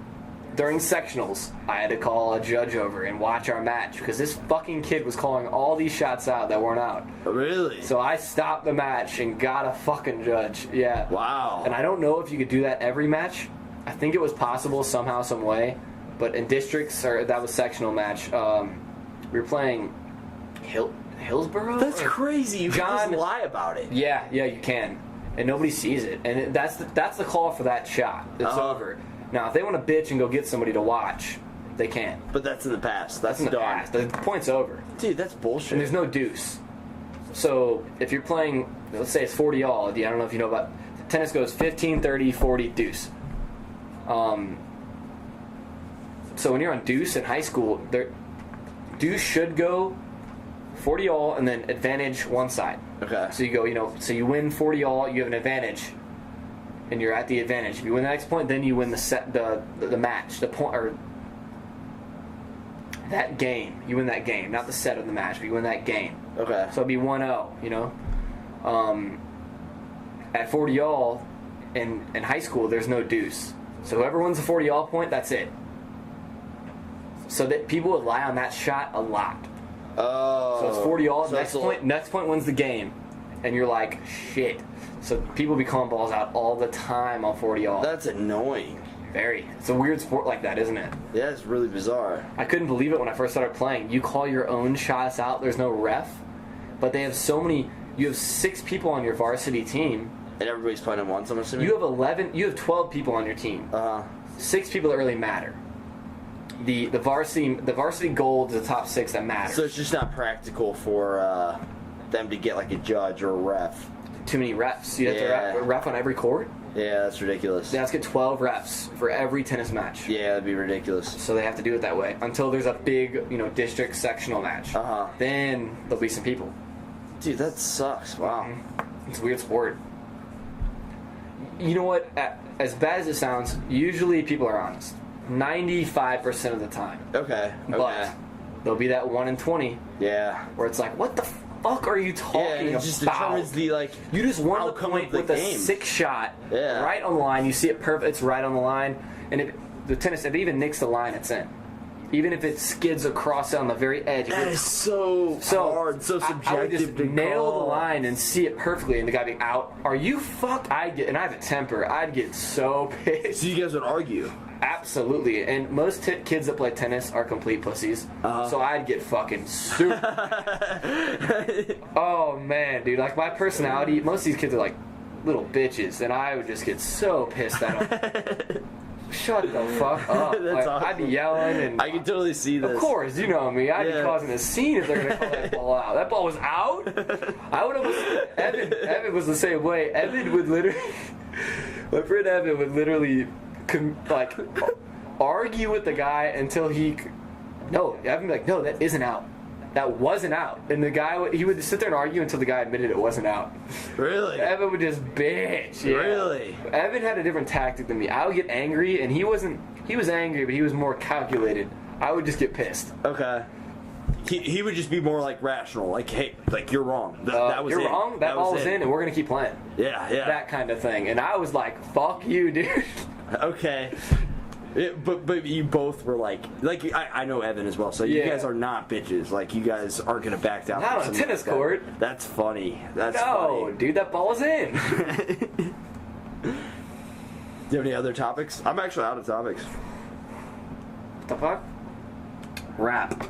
During sectionals, I had to call a judge over and watch our match because this fucking kid was calling all these shots out that weren't out. Really? So I stopped the match and got a fucking judge. Yeah. Wow. And I don't know if you could do that every match. I think it was possible somehow, some way. But in districts, that was sectional match. We were playing Hillsborough? That's crazy. You can just lie about it. Yeah, you can. And nobody sees it. And that's the call for that shot. It's over. Now, if they want to bitch and go get somebody to watch, they can. But that's in the past. That's in the past. The point's over. Dude, that's bullshit. And there's no deuce. So if you're playing, let's say it's 40 all. I don't know if you know about tennis goes 15, 30, 40, deuce. So when you're on deuce in high school, deuce should go 40 all and then advantage one side. Okay. So you go, so you win 40 all, you have an advantage. And you're at the advantage. If you win the next point, then you win the match, the point, or that game. You win that game, not the set of the match, but you win that game. Okay. So it'd be 1-0, At 40 all, in high school, there's no deuce. So whoever wins the 40 all point, that's it. So that people would lie on that shot a lot. Oh. So it's 40 all. So next point wins the game, and you're like, shit. So people be calling balls out all the time on 40 all. That's annoying. Very. It's a weird sport like that, isn't it? Yeah, it's really bizarre. I couldn't believe it when I first started playing. You call your own shots out. There's no ref, but they have so many. You have 6 people on your varsity team, and everybody's playing at once. I'm assuming. You have 12 people on your team. 6 people that really matter. The varsity gold is the top 6 that matter. So it's just not practical for them to get like a judge or a ref. Too many reps. You have to ref on every court? Yeah, that's ridiculous. They have to get 12 reps for every tennis match. Yeah, that'd be ridiculous. So they have to do it that way until there's a big, district sectional match. Then there'll be some people. Dude, that sucks. Wow. It's a weird sport. You know what? As bad as it sounds, usually people are honest. 95% of the time. Okay. But there'll be that 1 in 20. Yeah. Where it's like, what the fuck are you talking about? It just determines the You just won the point with a 6 shot. Yeah. Right on the line. You see it perfect. It's right on the line. And if it even nicks the line, it's in. Even if it skids across on the very edge. That is so hard, so subjective I would just to nail call. the line and see it perfectly, and the guy being out. Are you fucked? And I have a temper. I'd get so pissed. So you guys would argue? Absolutely. And most kids that play tennis are complete pussies. So I'd get fucking super. Oh man, dude. Like my personality, most of these kids are like little bitches, and I would just get so pissed at them. Shut the fuck up. That's awesome. I'd be yelling, and I can totally see this. Of course, you know me. I'd be causing a scene if they're going to call that ball out. That ball was out? I would have... Evan was the same way. Evan would literally... My friend Evan would literally, argue with the guy until he... No, Evan would be like, no, that isn't out. That wasn't out. And the guy, he would sit there and argue until the guy admitted it wasn't out. Really? Evan would just bitch. Yeah. Really? Evan had a different tactic than me. I would get angry, and he was angry, but he was more calculated. I would just get pissed. Okay. He would just be more like rational, like, hey, like you're wrong. That was you're in. wrong. That ball was in, and we're gonna keep playing. Yeah. That kind of thing. And I was like, "Fuck you, dude." Okay. But you both were like I know Evan as well, so you guys are not bitches. Like you guys aren't gonna back down. Not on a tennis court. That's funny. No, dude, that ball was in. Do you have any other topics? I'm actually out of topics. What the fuck? Rap.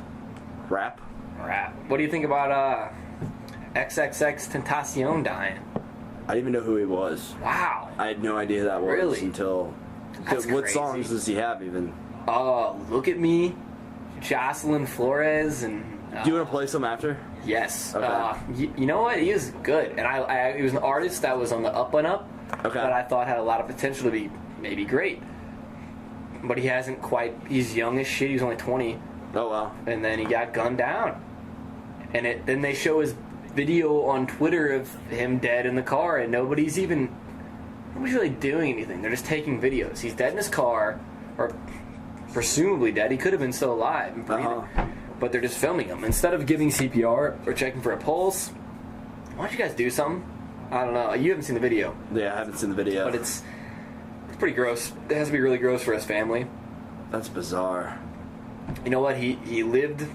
What do you think about XXX Tentacion dying? I didn't even know who he was. Wow. I had no idea who that was really? until. That's what crazy. songs does he have even? Look at Me. Jocelyn Flores and. Do you want to play some after? Yes. Okay. You know what? He is good, and he was an artist that was on the up and up. Okay. That I thought had a lot of potential to be maybe great, but he hasn't quite. He's young as shit. He's only 20. Oh wow. And then he got gunned down, and then they show his video on Twitter of him dead in the car, and nobody's really doing anything. They're just taking videos. He's dead in his car, or presumably dead. He could have been still alive and breathing, but they're just filming him instead of giving CPR or checking for a pulse. Why don't you guys do something? I don't know. You haven't seen the video. Yeah, I haven't seen the video. But it's pretty gross. It has to be really gross for his family. That's bizarre. You know what? He lived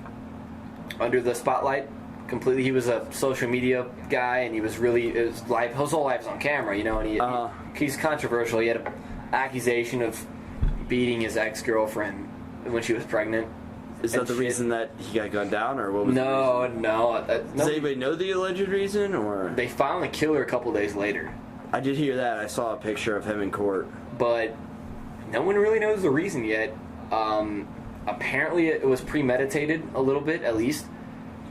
under the spotlight completely. He was a social media guy, and his whole life was on camera, you know, and he's controversial. He had an accusation of beating his ex-girlfriend when she was pregnant. Is that the reason that he got gunned down, or what was the reason? No. Does anybody know the alleged reason, or? They found the killer a couple days later. I did hear that. I saw a picture of him in court. But no one really knows the reason yet. Apparently it was premeditated a little bit, at least.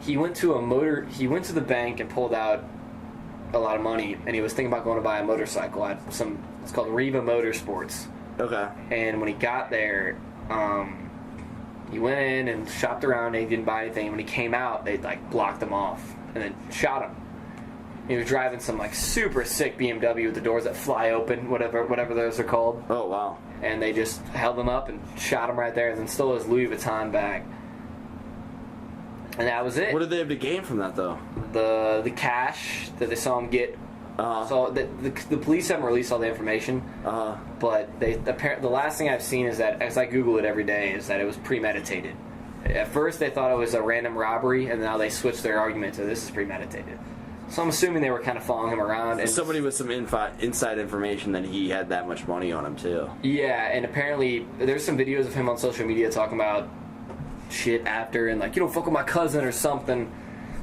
He went to the bank and pulled out a lot of money, and he was thinking about going to buy a motorcycle at it's called Riva Motorsports. Okay. And when he got there, he went in and shopped around, and he didn't buy anything. When he came out, they blocked him off and then shot him. He was driving some super sick BMW with the doors that fly open, whatever those are called. Oh wow. And they just held him up and shot him right there, and then stole his Louis Vuitton bag. And that was it. What did they have to gain from that, though? The cash that they saw him get. So the police haven't released all the information. But the last thing I've seen is that, as I Google it every day, is that it was premeditated. At first they thought it was a random robbery, and now they switched their argument to this is premeditated. So I'm assuming they were kind of following him around. And somebody with some inside information that he had that much money on him, too. Yeah, and apparently there's some videos of him on social media talking about shit after, and you don't fuck with my cousin or something.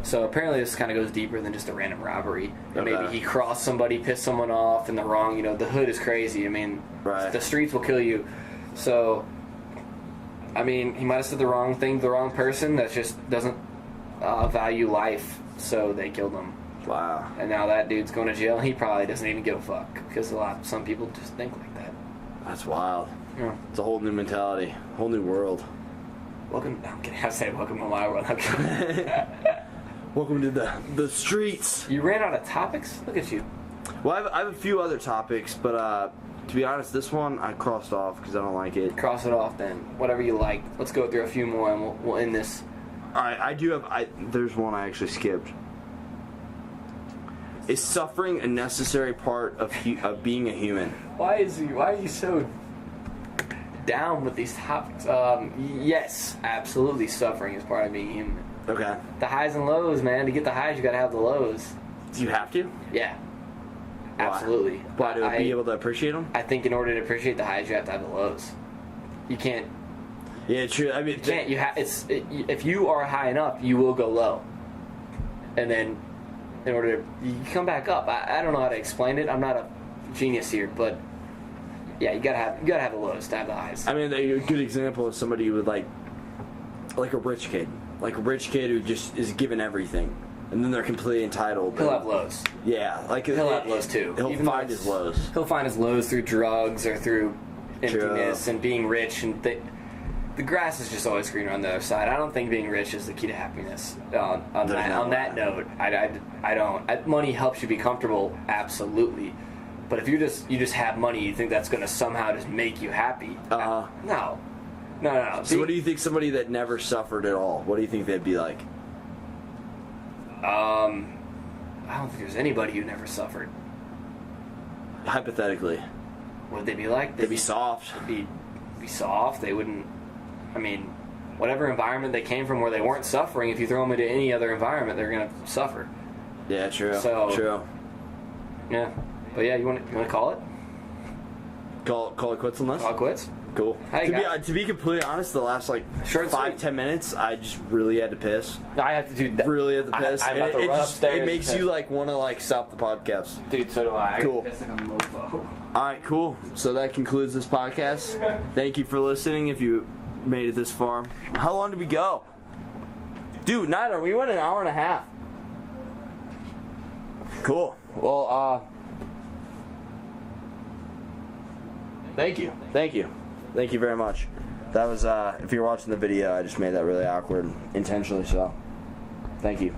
So apparently this kind of goes deeper than just a random robbery. Okay. Maybe he crossed somebody, pissed someone off in the wrong, the hood is crazy. I mean, right. The streets will kill you. So, I mean, he might have said the wrong thing to the wrong person that just doesn't value life, so they killed him. Wow. And now that dude's going to jail, and he probably doesn't even give a fuck, because some people just think like that. That's wild. Yeah. It's a whole new mentality, whole new world. Welcome to my world. I'm kidding. Welcome to the streets. You ran out of topics? Look at you. Well, I have a few other topics, but to be honest, this one I crossed off because I don't like it. Cross it off then. Whatever you like. Let's go through a few more and we'll end this. Alright, I do have... there's one I actually skipped. Is suffering a necessary part of being a human? Why are you so down with these topics? Yes, absolutely. Suffering is part of being human. Okay. The highs and lows, man. To get the highs, you gotta have the lows. Do you have to? Yeah. Absolutely. Why? To be able to appreciate them? I think in order to appreciate the highs, you have to have the lows. You can't. Yeah, true. I mean, you can't. If you are high enough, you will go low, and then in order to you come back up. I don't know how to explain it. I'm not a genius here, but yeah, you gotta have the lows to have the highs. I mean, a good example is somebody with like a rich kid. Like a rich kid who just is given everything, and then they're completely entitled. He'll have lows. Yeah, he'll have lows too. He'll find his lows. He'll find his lows through drugs or through emptiness and being rich. And the grass is just always greener on the other side. I don't think being rich is the key to happiness. On that note, I don't. Money helps you be comfortable, absolutely. But if you just have money, you think that's going to somehow just make you happy? No. So what do you think somebody that never suffered at all, what do you think they'd be like? I don't think there's anybody who never suffered. Hypothetically. What would they be like? They'd be soft. They'd be soft. They wouldn't... I mean, whatever environment they came from where they weren't suffering, if you throw them into any other environment, they're going to suffer. Yeah, true. True. Yeah. But yeah, you want to call it? Call it quits on this? Call it quits? Cool. To be completely honest, the last 5-10 minutes, I just really had to piss. I have to do that. Really had to piss. I'm about to run upstairs. It makes you want to stop the podcast. Dude, so do I. Cool. I piss like a mofo. All right, cool. So that concludes this podcast. Thank you for listening. If you made it this far. How long did we go? Dude, Neiner, we went an hour and a half. Cool. Well, thank you. Thank you. Thank you very much. That was, if you're watching the video, I just made that really awkward intentionally, so thank you.